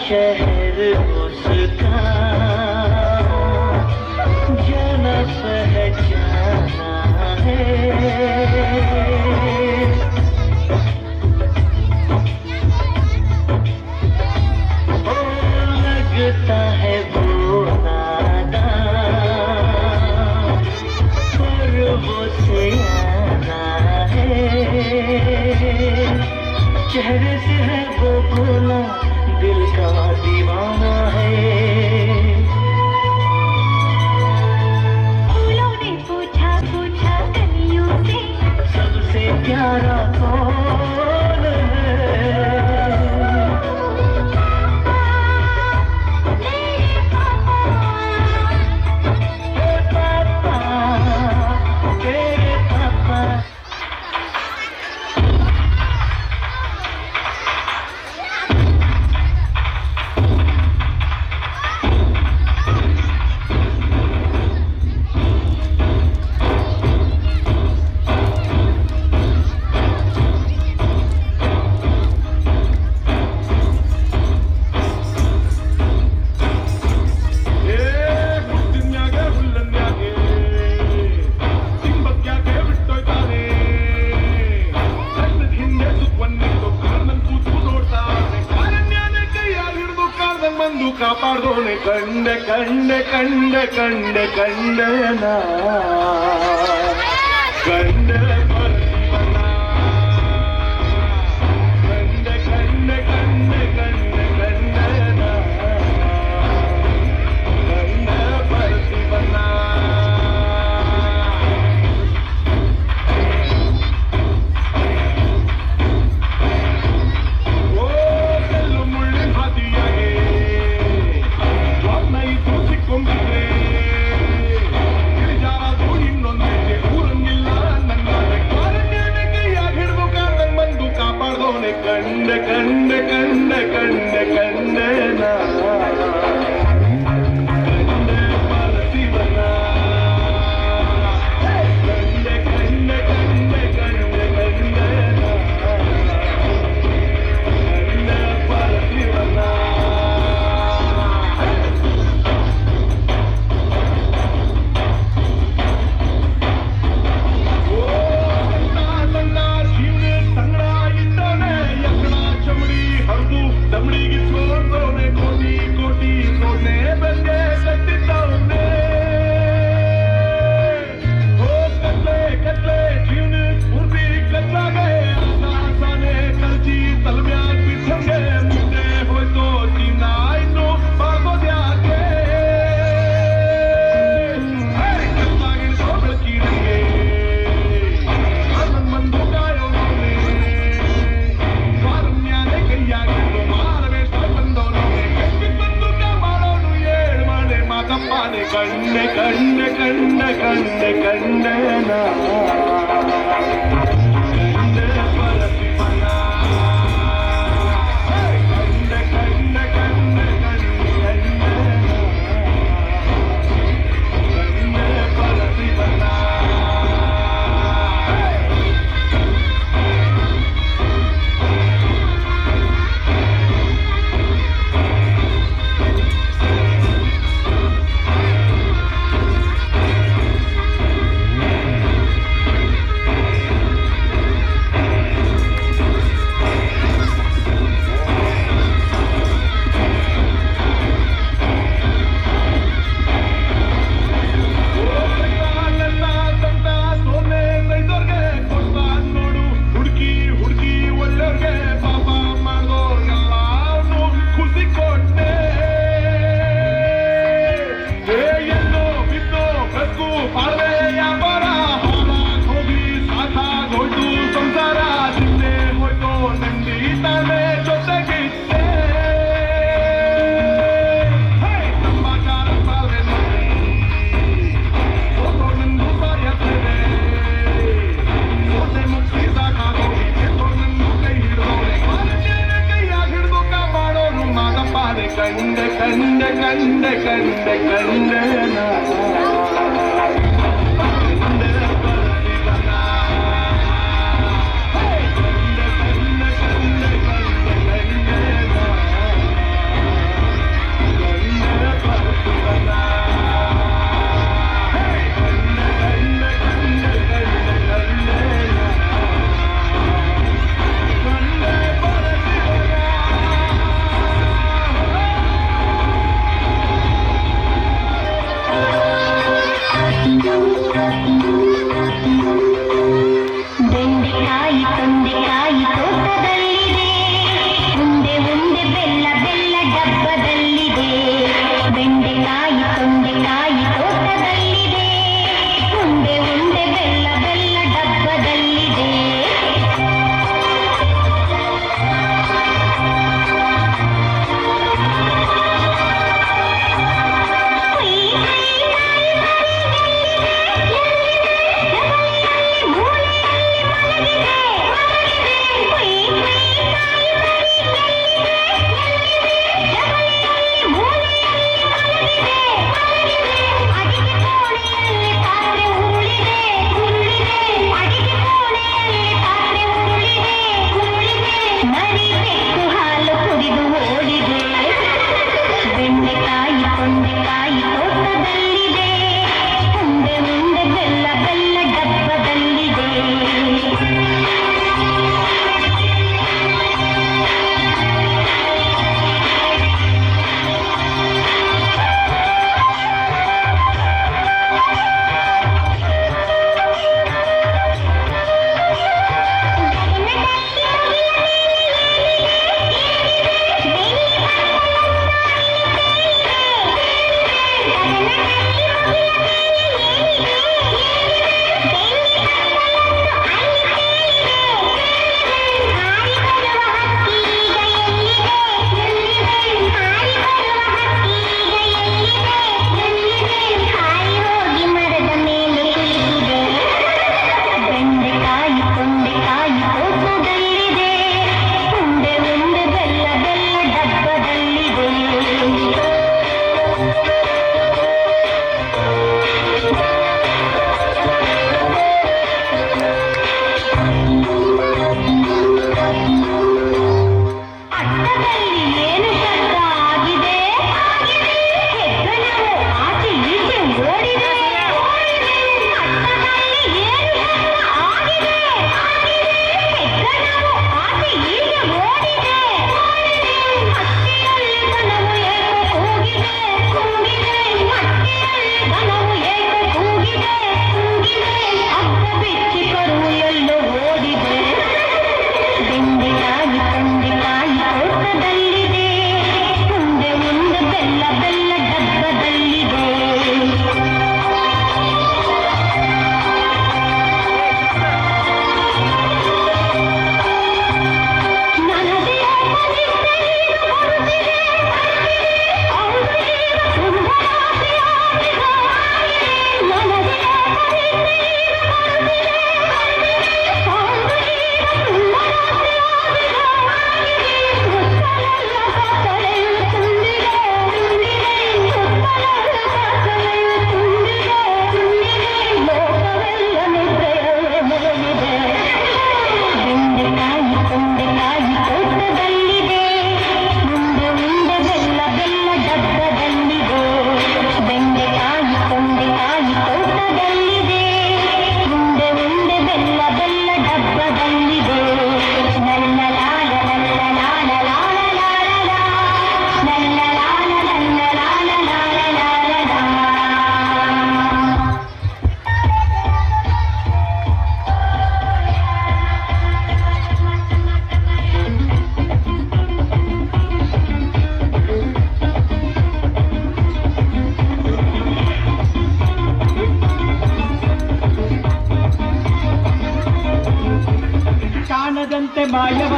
शहर उसका जाना पहचाना है ओ लगता है वो नादान पर वो सियाना है चेहरे से है वो भोला दिल का दीवाना है
फूलों ने पूछा पूछा कलियों से
सबसे प्यारा कौन है
मेरे पापा
हे पापा तेरे पापा
ಕಾಪಾಡ್ದೋನೆ ಕಂಡೆ ಕಂಡೆ ಕಂಡೆ ಕಂಡೆ ಕಂಡೆನ ಕಂಡೆ ಪರಮನ ಕಂಡೆ ಕಂಡೆ ಕಂಡೆ ಕಂಡೆ ಕಂಡೆನ ಕಂಡೆ ಪರಮನ ಕಂಡೆ ಕಂಡೆ ಕಂಡೆ ಕಂಡೆ ಕಂಡೆನ ಕಂಡೆ ಪರಶಿವನ ಕಂಡೆ ಕಂಡೆ ಕಂಡೆ ಕಂಡೆ ಕಂಡೆನ ಕಂಡೆ ಪರಶಿವನ दमड़ी छोड़ने कोटी कोटी सोने बंदे कटताउने हो कटले कटले जीवन पूर्वी कटला गए आसाने कलजी तलव्या पिछंगे मुझे हो तो जीना इनो बागो जाके हर कटला के सोबल की रंगे मन मन दुकायो ने स्वारम्या ने कहिया ಕಂಡೆ ಕಂಡೆ ಕಂಡೆ ಕಂಡೆ ಕಂಡೆನ ಕಂಡೆ ಪರಶಿವನ ಕಂಡೆ ಕಂಡೆ ಕಂಡೆ ಕಂಡೆ ಕಂಡೆನ ಕಂಡೆ ಪರಶಿವನ ಕಂಡೆ ಕಂಡೆ ಕಂಡೆ ಕಂಡೆ ಕಂಡೆನ ಕಂಡೆ ಪರಶಿವನ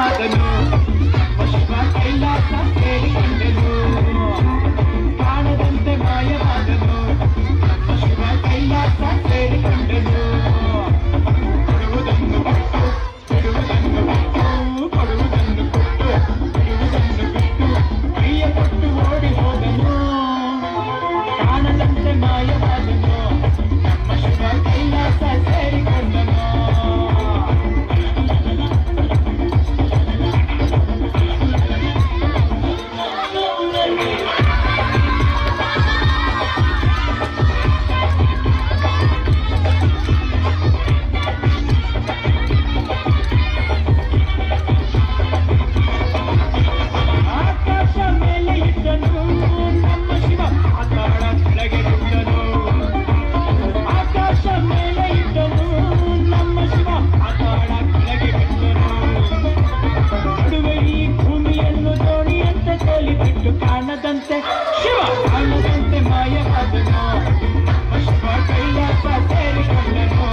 ಮಾಯವಾದನು ನಮ್ಮ ಶಿವ ಕೈಲಾಸ ಸೇರಿಕೊಂಡನು ಕಾಣದಂತೆ ಮಾಯವಾದನು ನಮ್ಮ ಶಿವ ಕೈಲಾಸ ಸೇರಿಕೊಂಡನು ಕೊಡುವುದನ್ನು ಕೊಟ್ಟು ಬಿಡುವುದನ್ನು ಬಿಟ್ಟು ಕೊಡುವುದನ್ನು ಕೊಟ್ಟು ಬಿಡುವುದನ್ನು ಬಿಟ್ಟು ಕೈಯ ಕೊಟ್ಟು ಓಡಿ ಹೋದನು ಕಾಣದಂತೆ ಮಾಯವಾದನು ನಮ್ಮ ಶಿವ ಕೈಲಾಸ ಸೇರಿಕೊಂಡನು ಆಕಾಶ ಮೇಲೆ ಇದ್ದನು ನಮ್ಮ ಶಿವ ಪಾತಾಳ ಕೆಳಗೆ ಬಿದ್ದನು ಆಕಾಶ ಮೇಲೆ ಇದ್ದನು ನಮ್ಮ ಶಿವ ಪಾತಾಳ ಕೆಳಗೆ ಬಿದ್ದನು ನಡುವೆ ಈ ಭೂಮಿಯನ್ನು ದೋಣಿಯಂತೆ ತೋಲಿಬಿಟ್ಟು ಕಾಣದಂತೆ ಶಿವ ಕಾಣದಂತೆ ಮಾಯವಾದನು ನಮ್ಮ ಶಿವ ಕೈಲಾಸ ಸೇರಿಕೊಂಡನು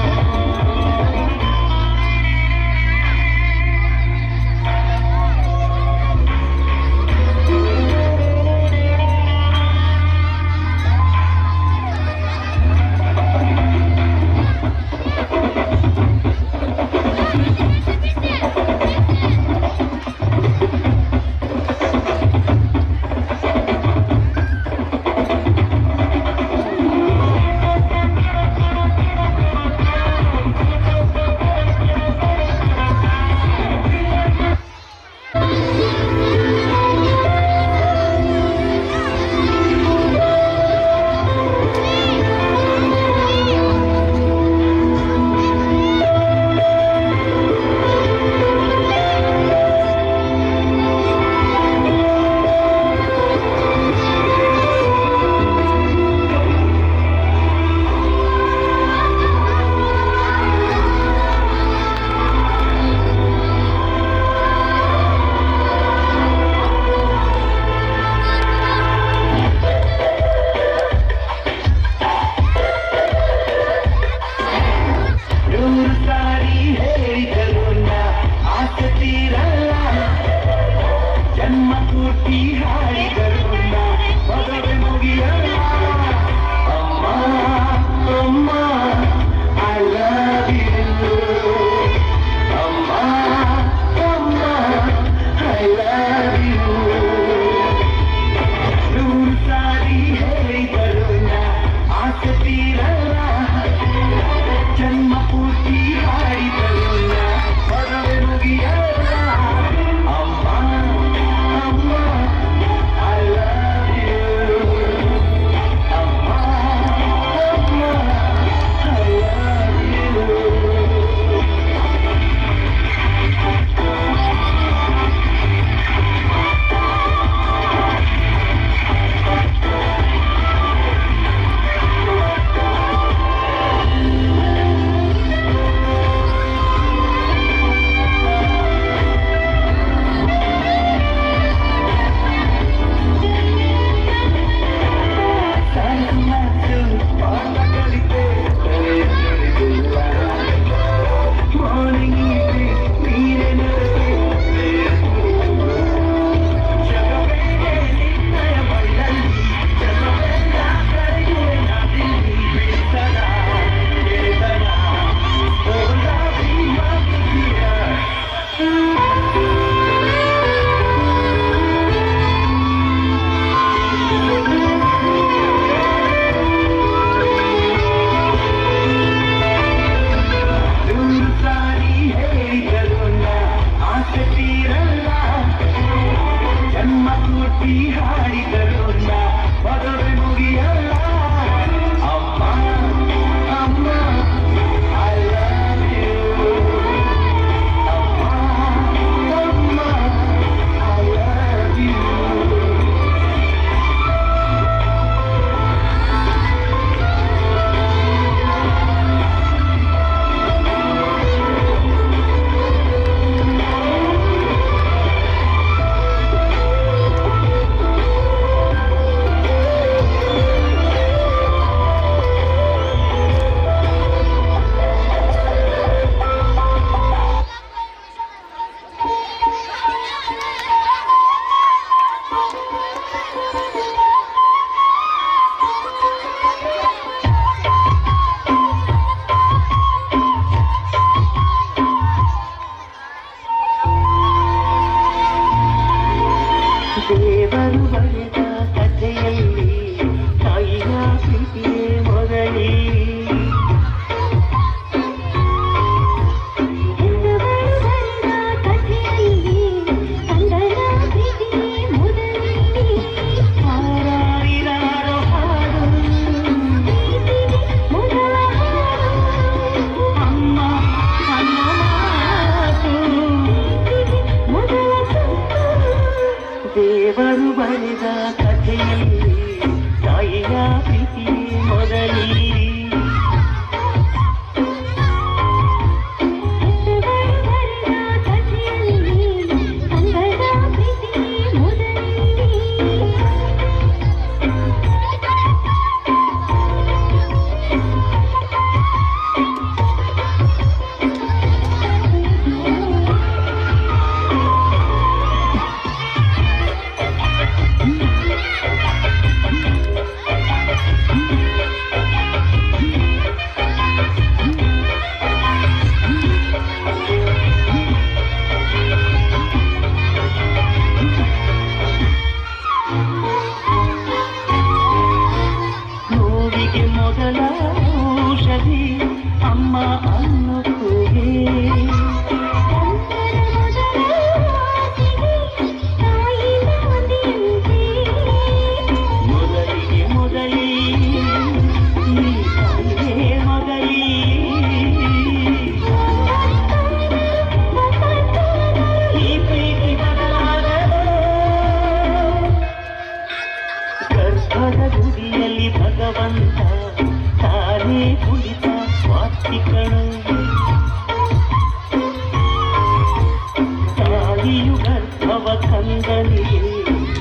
ಕಂದನಿಗೆ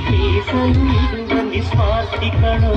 ಮೀಸಲು ಇಡುವ ನಿಸ್ವಾರ್ಥಿ ಕಣೋ